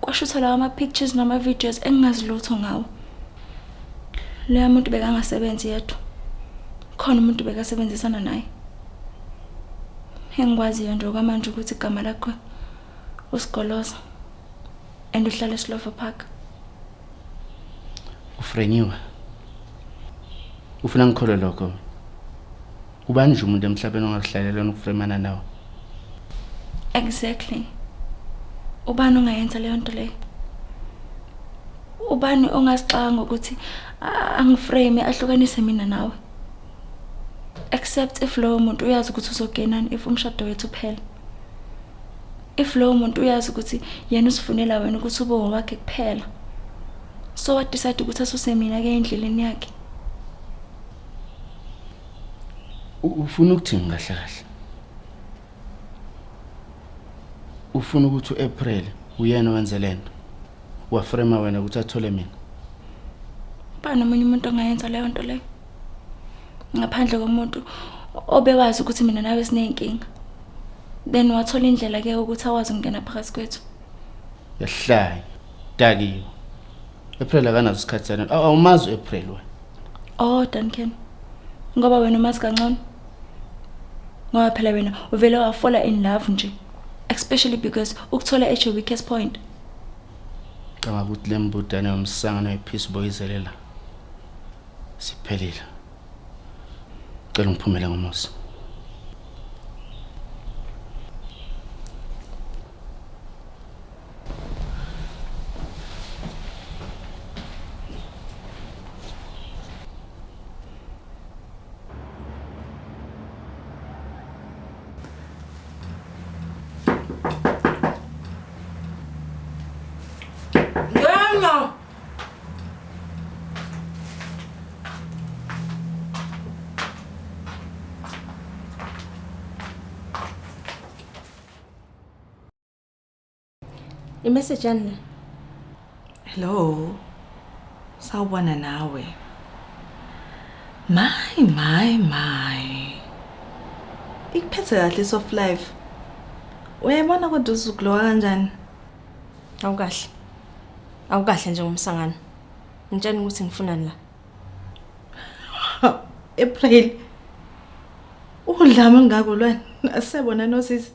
Kwashutha lawa ama-pictures nama-videos engingazilutho ngawo. Loya muntu bekangasebenzi yedwa. Khona umuntu bekasebenzisana naye. Engikwaziyo nje okwamanje ukuthi igama lakho uSigoloza and uhlala eSlovo Park. Ufrenyiwe. Ufuna ngikholwe lokho. Ubani nje umuntu emhlabeni ongahlalelela ukufremana nawe? Exactly. Ubani ongayenza leyo nto leyo? Ubani ongasixanga ukuthi angiframe ahlukanise mina nawe? Except if lowo muntu uyazi ukuthi uzogenani if umshado wethu uphela. If lowo muntu uyazi ukuthi yena usifunela wena ukuthi ube wakhe kuphela. So what decide ukuthi asuse mina ke endleleni yakhe? Ufuna ukuthini kahle kahle? Ufuna ukuthi uApril uyena wenze lento. Wafrema wena ukuthi athole mina. Bani omunye umuntu ongayenza leyo nto leyo? Ngaphandle komuntu obewazi ukuthi mina nawe sinenkinga. Then wathola indlela ke ukuthi awazi ukungena phakathi kwethu. Yahlaya. Dakiwe. April akanazo isikhathi sana. Awumazi uApril wena. Oh Duncan. Ngoba wena umazi kancane. Ngoba phela wena uvele wafola in love nje. Especially because ukuthola at your weakest point. Kama ukuthi lembudane yomsangano wePeace Boys elela. Siphelile. Cela ngiphumele ngomusa. I-message yani? Hello. Sawubona nawe. My. Ikuphethe kahle soft life. Uyabona kodwa uzukulowa kanjani? Awukahle. Awukahle nje ngomsangano. Ngitshela ukuthi ngifunani la. April. Udlama ngako lwana. Asebona nosisi.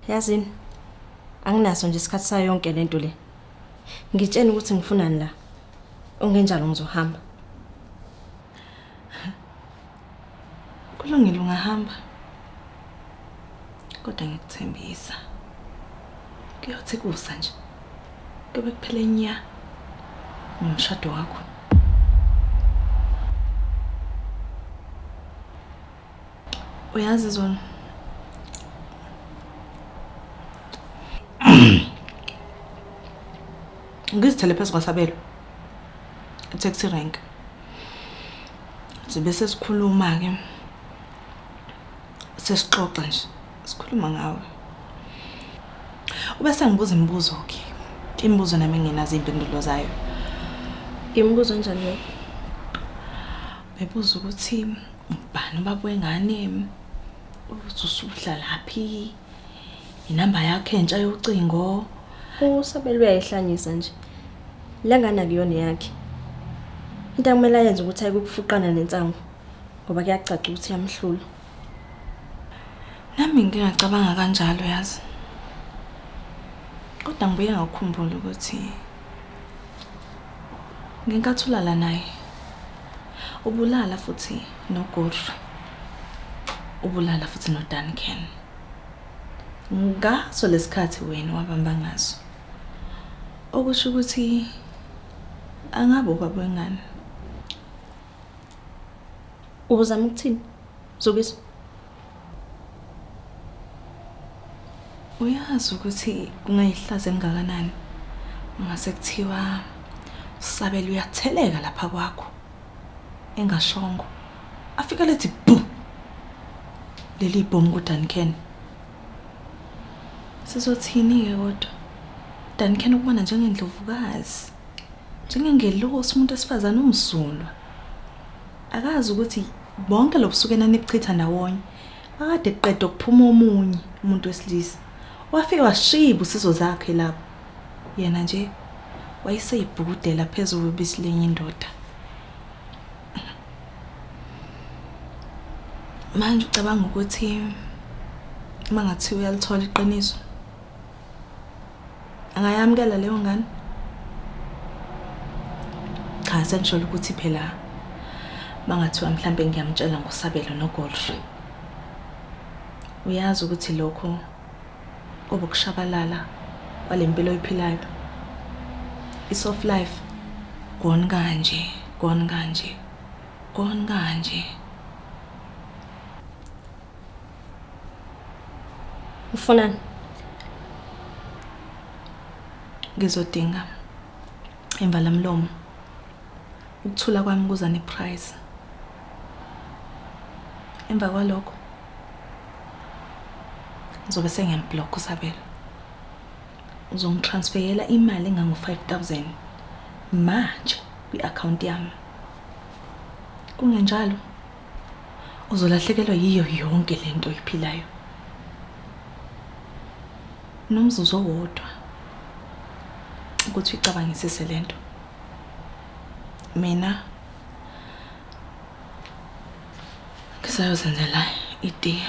Yazini. Anginaso nje isikhathi sayo yonke lento le. Ngitshela ukuthi ngifunani la. Ungenjalo ngizohamba. Kulungile ungahamba. Kodwa ngikuthembisa. Kuyothi kusa nje. Kube kuphela nya. Umshado wakho. Uyazi zona. Ngizithele phezulu kwaSabelo. Taxi rank. Sibe sesikhuluma ke. Sesixoxa nje. Sikhuluma ngawe. Ube sengibuza imibuzo ke. Imibuzo nami ngenazo impendulo zayo. Imibuzo njani le? Bebuza ukuthi ubani ubaba wengane? Ususudla laphi? Inamba yakhe entsha yocingo. USabelo uyayihlanyisa nje. Lengana kuyona yakhe. Into akumele ayenze ukuthi ayikufuqana nensango ngoba kuyacaca ukuthi yamhlula. Nami ngingacabanga kanjalo yazi. Kodwa ngibuye ngakukhumbula ukuthi nginkathulala naye. Ubulala futhi noGodfrey. Ubulala futhi noDuncan. Ngaso lesikhathi wena wabamba ngaso. Okusho ukuthi angabe ubaba wengane. Uzama ukuthini? Zobisa. Uyazi ukuthi kungayihlaza engakanani. Ngase kuthiwa Sabela uyatheleka lapha kwakho. Engashongo. Afika lethi bu. Leli bomb kuDuncan. Sizothini ke kodwa? Duncan ukubona njengendlovukazi. Njengengelosi umuntu esifazana umsulwa. Akazi ukuthi bonke lobusuke nanibuchitha ndawonye. Akade eqeda ukuphuma omunye umuntu wesilisa. Wafika washiba usizo zakhe lapho. Yena nje wayeseyibhukudela phezulu kwebisi lenye indoda. Manje ucabanga ukuthi mangathi uyalithola iqiniso. Angayamukela leyo ngane? Cha sengisho ukuthi phela mangathiwa mhlambe ngiyamtshela ngosabelo noGolf. Uyazi ukuthi lokho obukushabalala kwalempilo oyiphilayo. Isoft life gone kanje, gone kanje, gone kanje. Ufunani? Ngizodinga imvala mlomo. Ukuthula kwami kuza neprize. Emva kwalokho ngizobe sengiyamblock uSabelo. Uzongitransferela imali engango 5,000 manje kwi-account yami. Kungenjalo uzolahlekelwa yiyo yonke lento oyiphilayo. Nomzuzu owodwa ukuthi uyicabangisise lento. Mina ngisayozenzela itiye.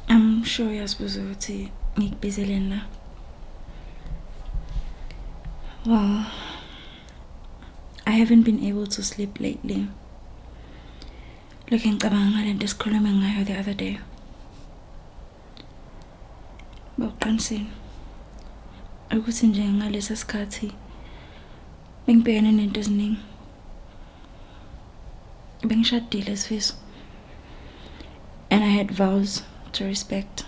I'm sure uyazibuza ukuthi ngikubizeleni la. Well, I haven't been able to sleep lately. Look, ngicabanga ngalento esikhulume ngayo the other day. Bawuqinisile ukuthi nje ngalesa sikhathi bengibhekene nento eziningi. Bengishadile Sifiso. And I had vows to respect.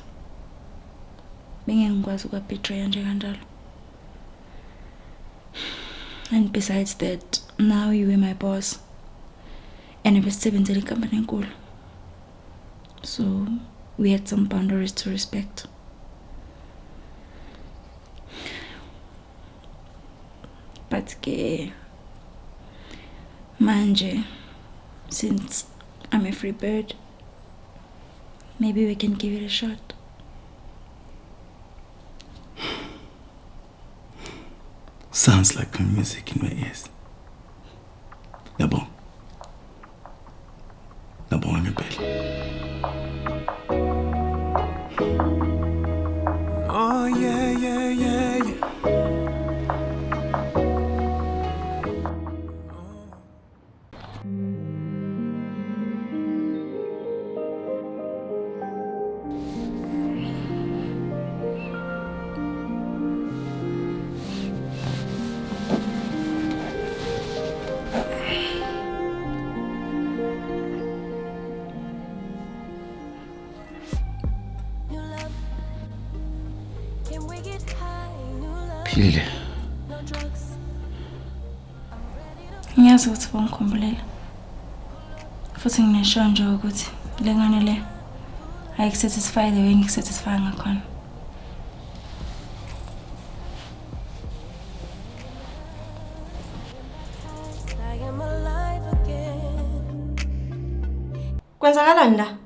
Bengengikwazi ukubetray nje kanjalo. And besides that, now you were my boss. And ubesebenzela inkampani enkulu. So we had some boundaries to respect. But ke manje, since I'm a free bird, maybe we can give it a shot. Sounds like music in my ears. Nabo. Nabo ngempela. Oh yeah, yeah, yeah, yeah. Philile. Ngiyazi ukuthi bongikhumbulele. Futhi nginesho nje ukuthi le ngane le ayikusatisfy the way ngikusatisfy ngakhona. Kwenzakalani la?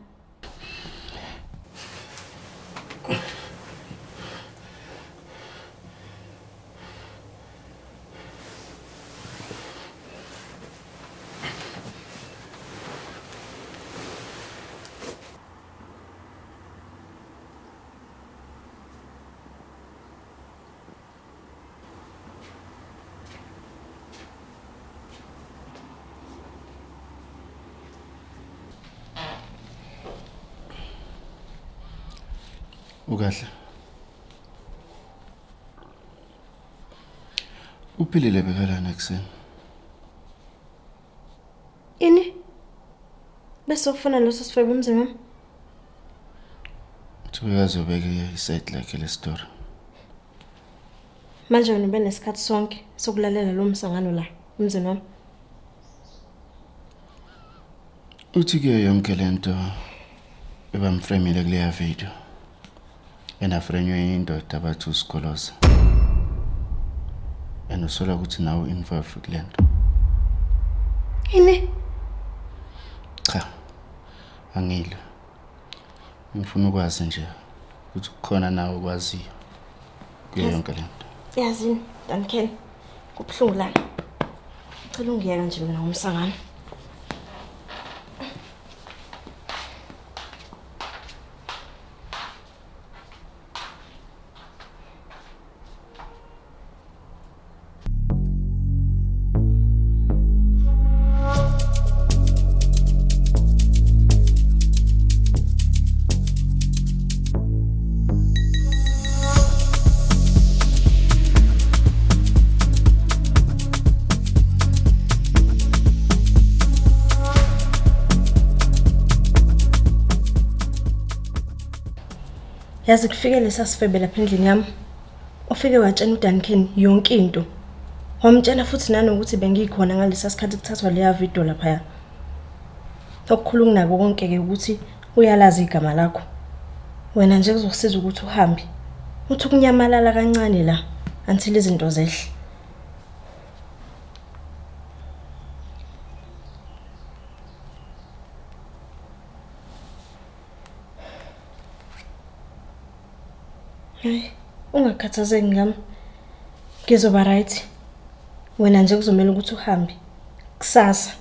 Ukahle. Uphilile bekalana ekseni. Ini? Bese ufuna lo sisifebe umzini wami? Uyazobeka isite lakhe le story. Manje wena ube nesikhathi sonke sokulalela lo msangano la umzini wami. Uthi ke yonke lento ebamfremile kuleya video. Enafrenywe indoda abathu usikoloza. Enosola ukuthi nawe involved kulento. Ini? Cha. Angile. Ngifuna ukwazi nje ukuthi kukhona nawe okwaziyo kuyo yonke lento. Yazini, Duncan. Kubuhlungu la. Ngicela ungiyeka nje mina ngomsangano. Yazi kufike lesasifebe lapha endlini yami. Ufike watshena uDuncan yonke into. Wamtshela futhi nanokuthi bengikhona ngalesa sikhathi kuthathwa leya video lapha. Okukhuluma nako konke ke ukuthi uyalazi igama lakho. Wena nje kuzokusiza ukuthi uhambe. Uthi kunyamalala kancane la until izinto zehle. Hey, ungakhathazeki ngami. Ngizoba right. Wena nje kuzomela ukuthi uhambe kusasa.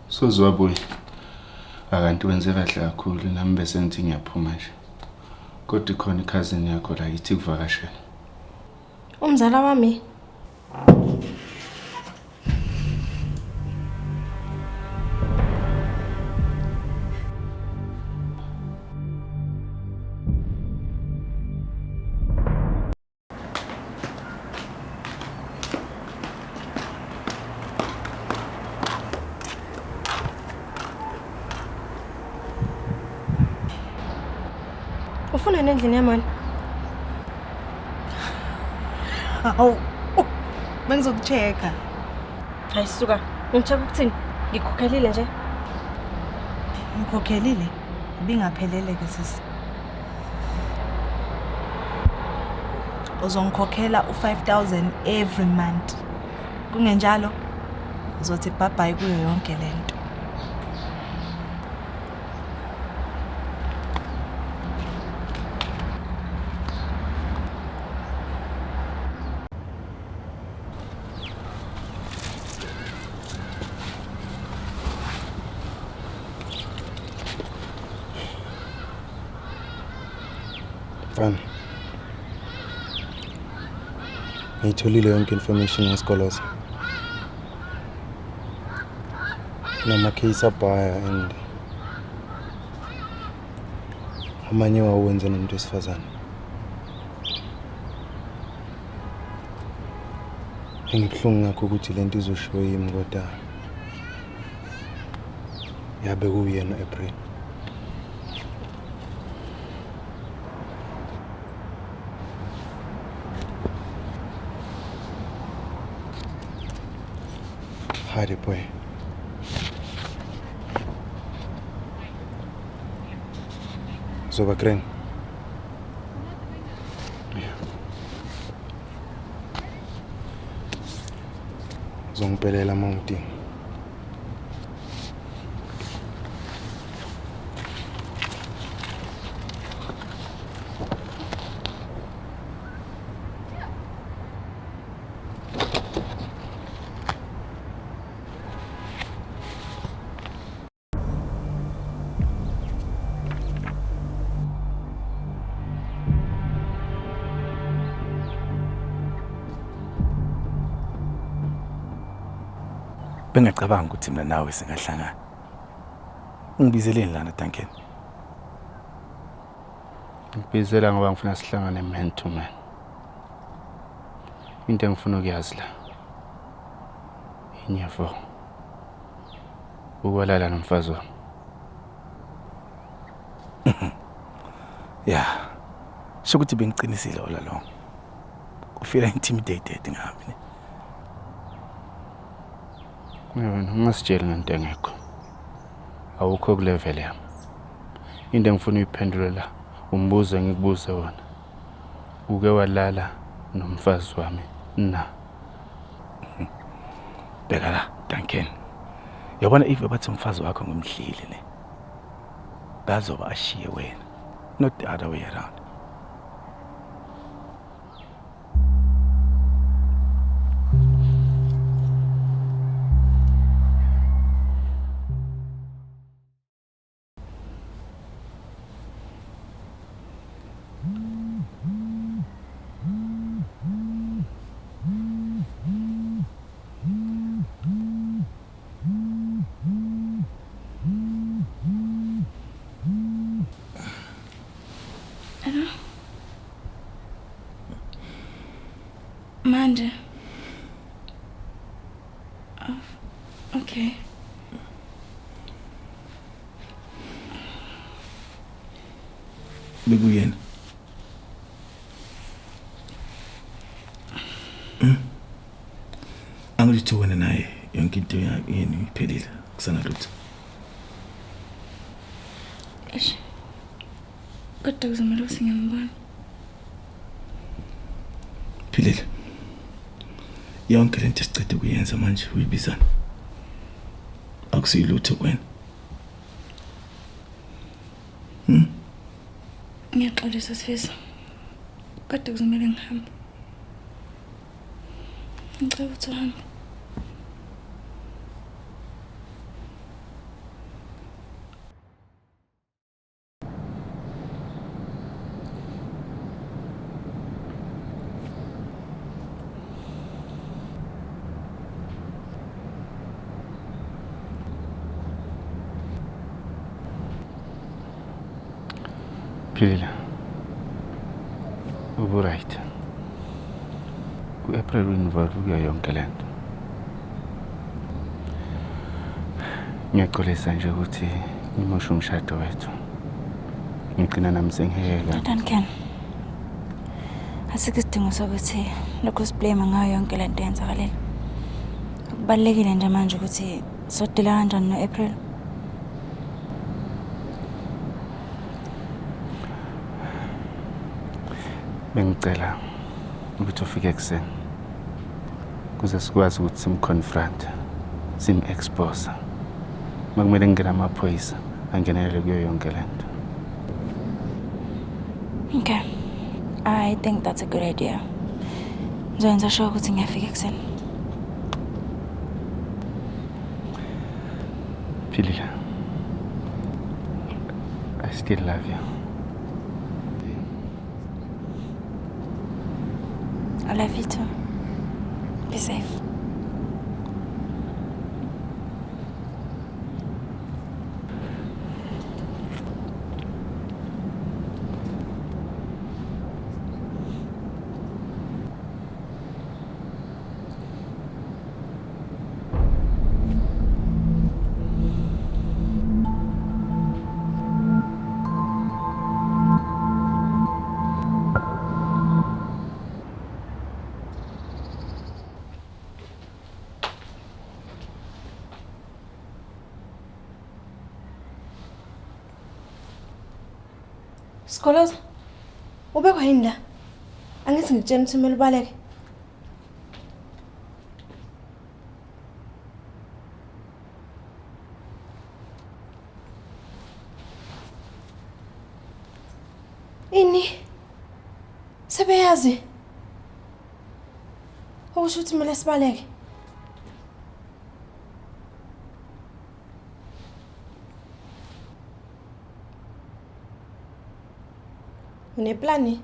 Sozwabuya. Akanti wenze kahle kakhulu nami bese ngithi ngiyaphuma nje. Kodwa ikhona cousin yakho la ithi kuvakashela. Umzala wami. Ufuna nendlini yamani? Hawu. Bengizokucheka. Hayi suka. Ngitshaka ukuthini? Ngikhokhelile nje. Ngikhokhelile. Bingaphelele ke sisi. Uzongikhokhela u5,000 every month. Kungenjalo uzothi bye bye kuyo yonke lento. Fine. Ngiyitholile yonke information ngesikoloza. Nama-case abhaya and amanye wawenza nomuntu wesifazane. Ngibhlungu ngakho ukuthi lento izoshiwo yimi kodwa yabe kuyena April. Hadi boy. Zoba kren. Zongiphelela mawudinga. Bengicabanga ukuthi mina nawe singahlangana. Ungibizeleni lana Duncan? Ngibizela ngoba ngifuna sihlangane man to man. Into engifuna ukuyazi la. Inyafo. Ukwalala nomfazi wami. Yeah. Shokuthi bengiqinisile all along. Ufeel intimidated ngami. Yena ungasitsheli ngento engekho. Awukho ku level yami. Into engifuna uyiphendule la, umbuzo ngikubuze wona. Uke walala nomfazi wami na? Bheka la, Duncan. Yabona if bathi umfazi wakho ngumhlili ne. Bazoba ashiye wena, not the other way around. Manje. Oh, okay. Bekuyena. Angithi wena naye yonke into yini iphelile kusana lutho. Eish. Kodwa kuzomela usingembona. Philile. Yonke lento esicede kuyenza manje uyibizana. Akusiyilutho kwena. Ngiyaxolisa Sifisa. Kodwa kuzomela ngihambe. Ngicela ukuthi uhambe. Philile. Ubu-right. Ku-April involved kuyo yonke lento. Ngiyaxolisa nje ukuthi ngimoshe umshado wethu. Ngigcina nami sengiheka. Duncan. Asikho isidingo sokuthi lokhu siblame ngayo yonke lento eyenzakalile. Kubalekile nje manje ukuthi sodila kanjani no-April. Bengicela ukuthi ufike ekseni. Kuze sikwazi ukuthi simconfront, sim-expose. Makumele ngena amaphoyisa angenelele kuyo yonke lento. Okay. I think that's a good idea. Ngizoyenza sure ukuthi ngiyafika ekseni. Philile. I still love you. I love you too. Be safe. Skoloza. Ubekho yini la? Angithi ngitshela ukuthi kumele ubaleke. Ini? Sebeyazi. Okusho ukuthi kumele sibaleke. Uneplani?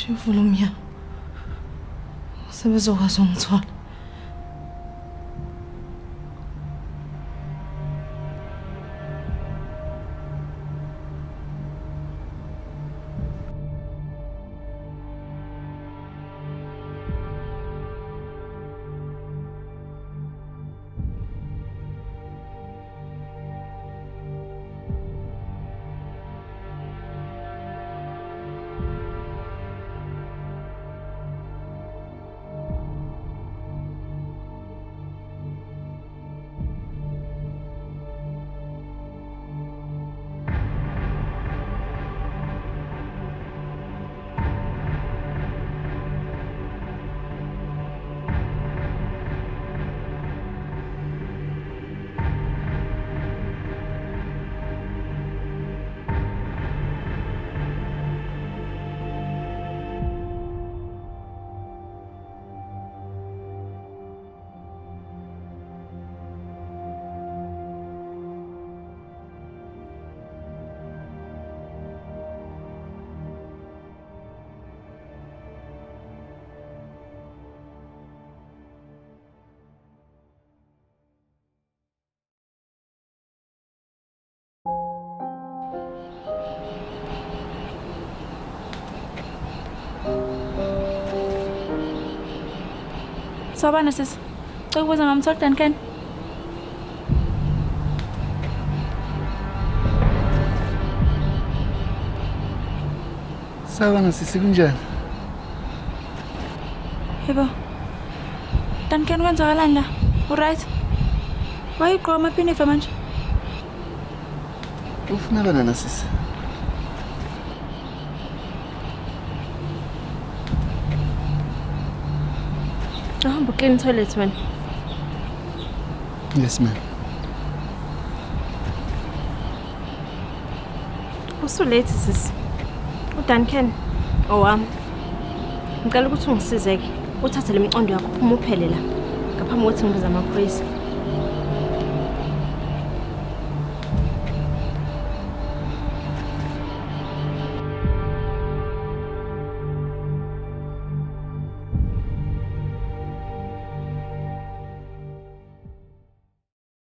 Uvula umnyango. Sebezokwazi ungithola. Sawubona sis. Ukubuza ngamthola Duncan. Sawubona sisi kunjani? Yebo. Duncan kwenzakalani la? Alright. Wayigqoka amaphinifa manje. Ufuna bana sisi? Ahamba clean toilet man. Yes ma'am. Usulate sis. uDuncan owami. Ngicela ukuthi ungisizeke. Uthathe lemcondo yakho uphuma uphele la. Ngaphambi kokuthi ngibiza amaphoyisa.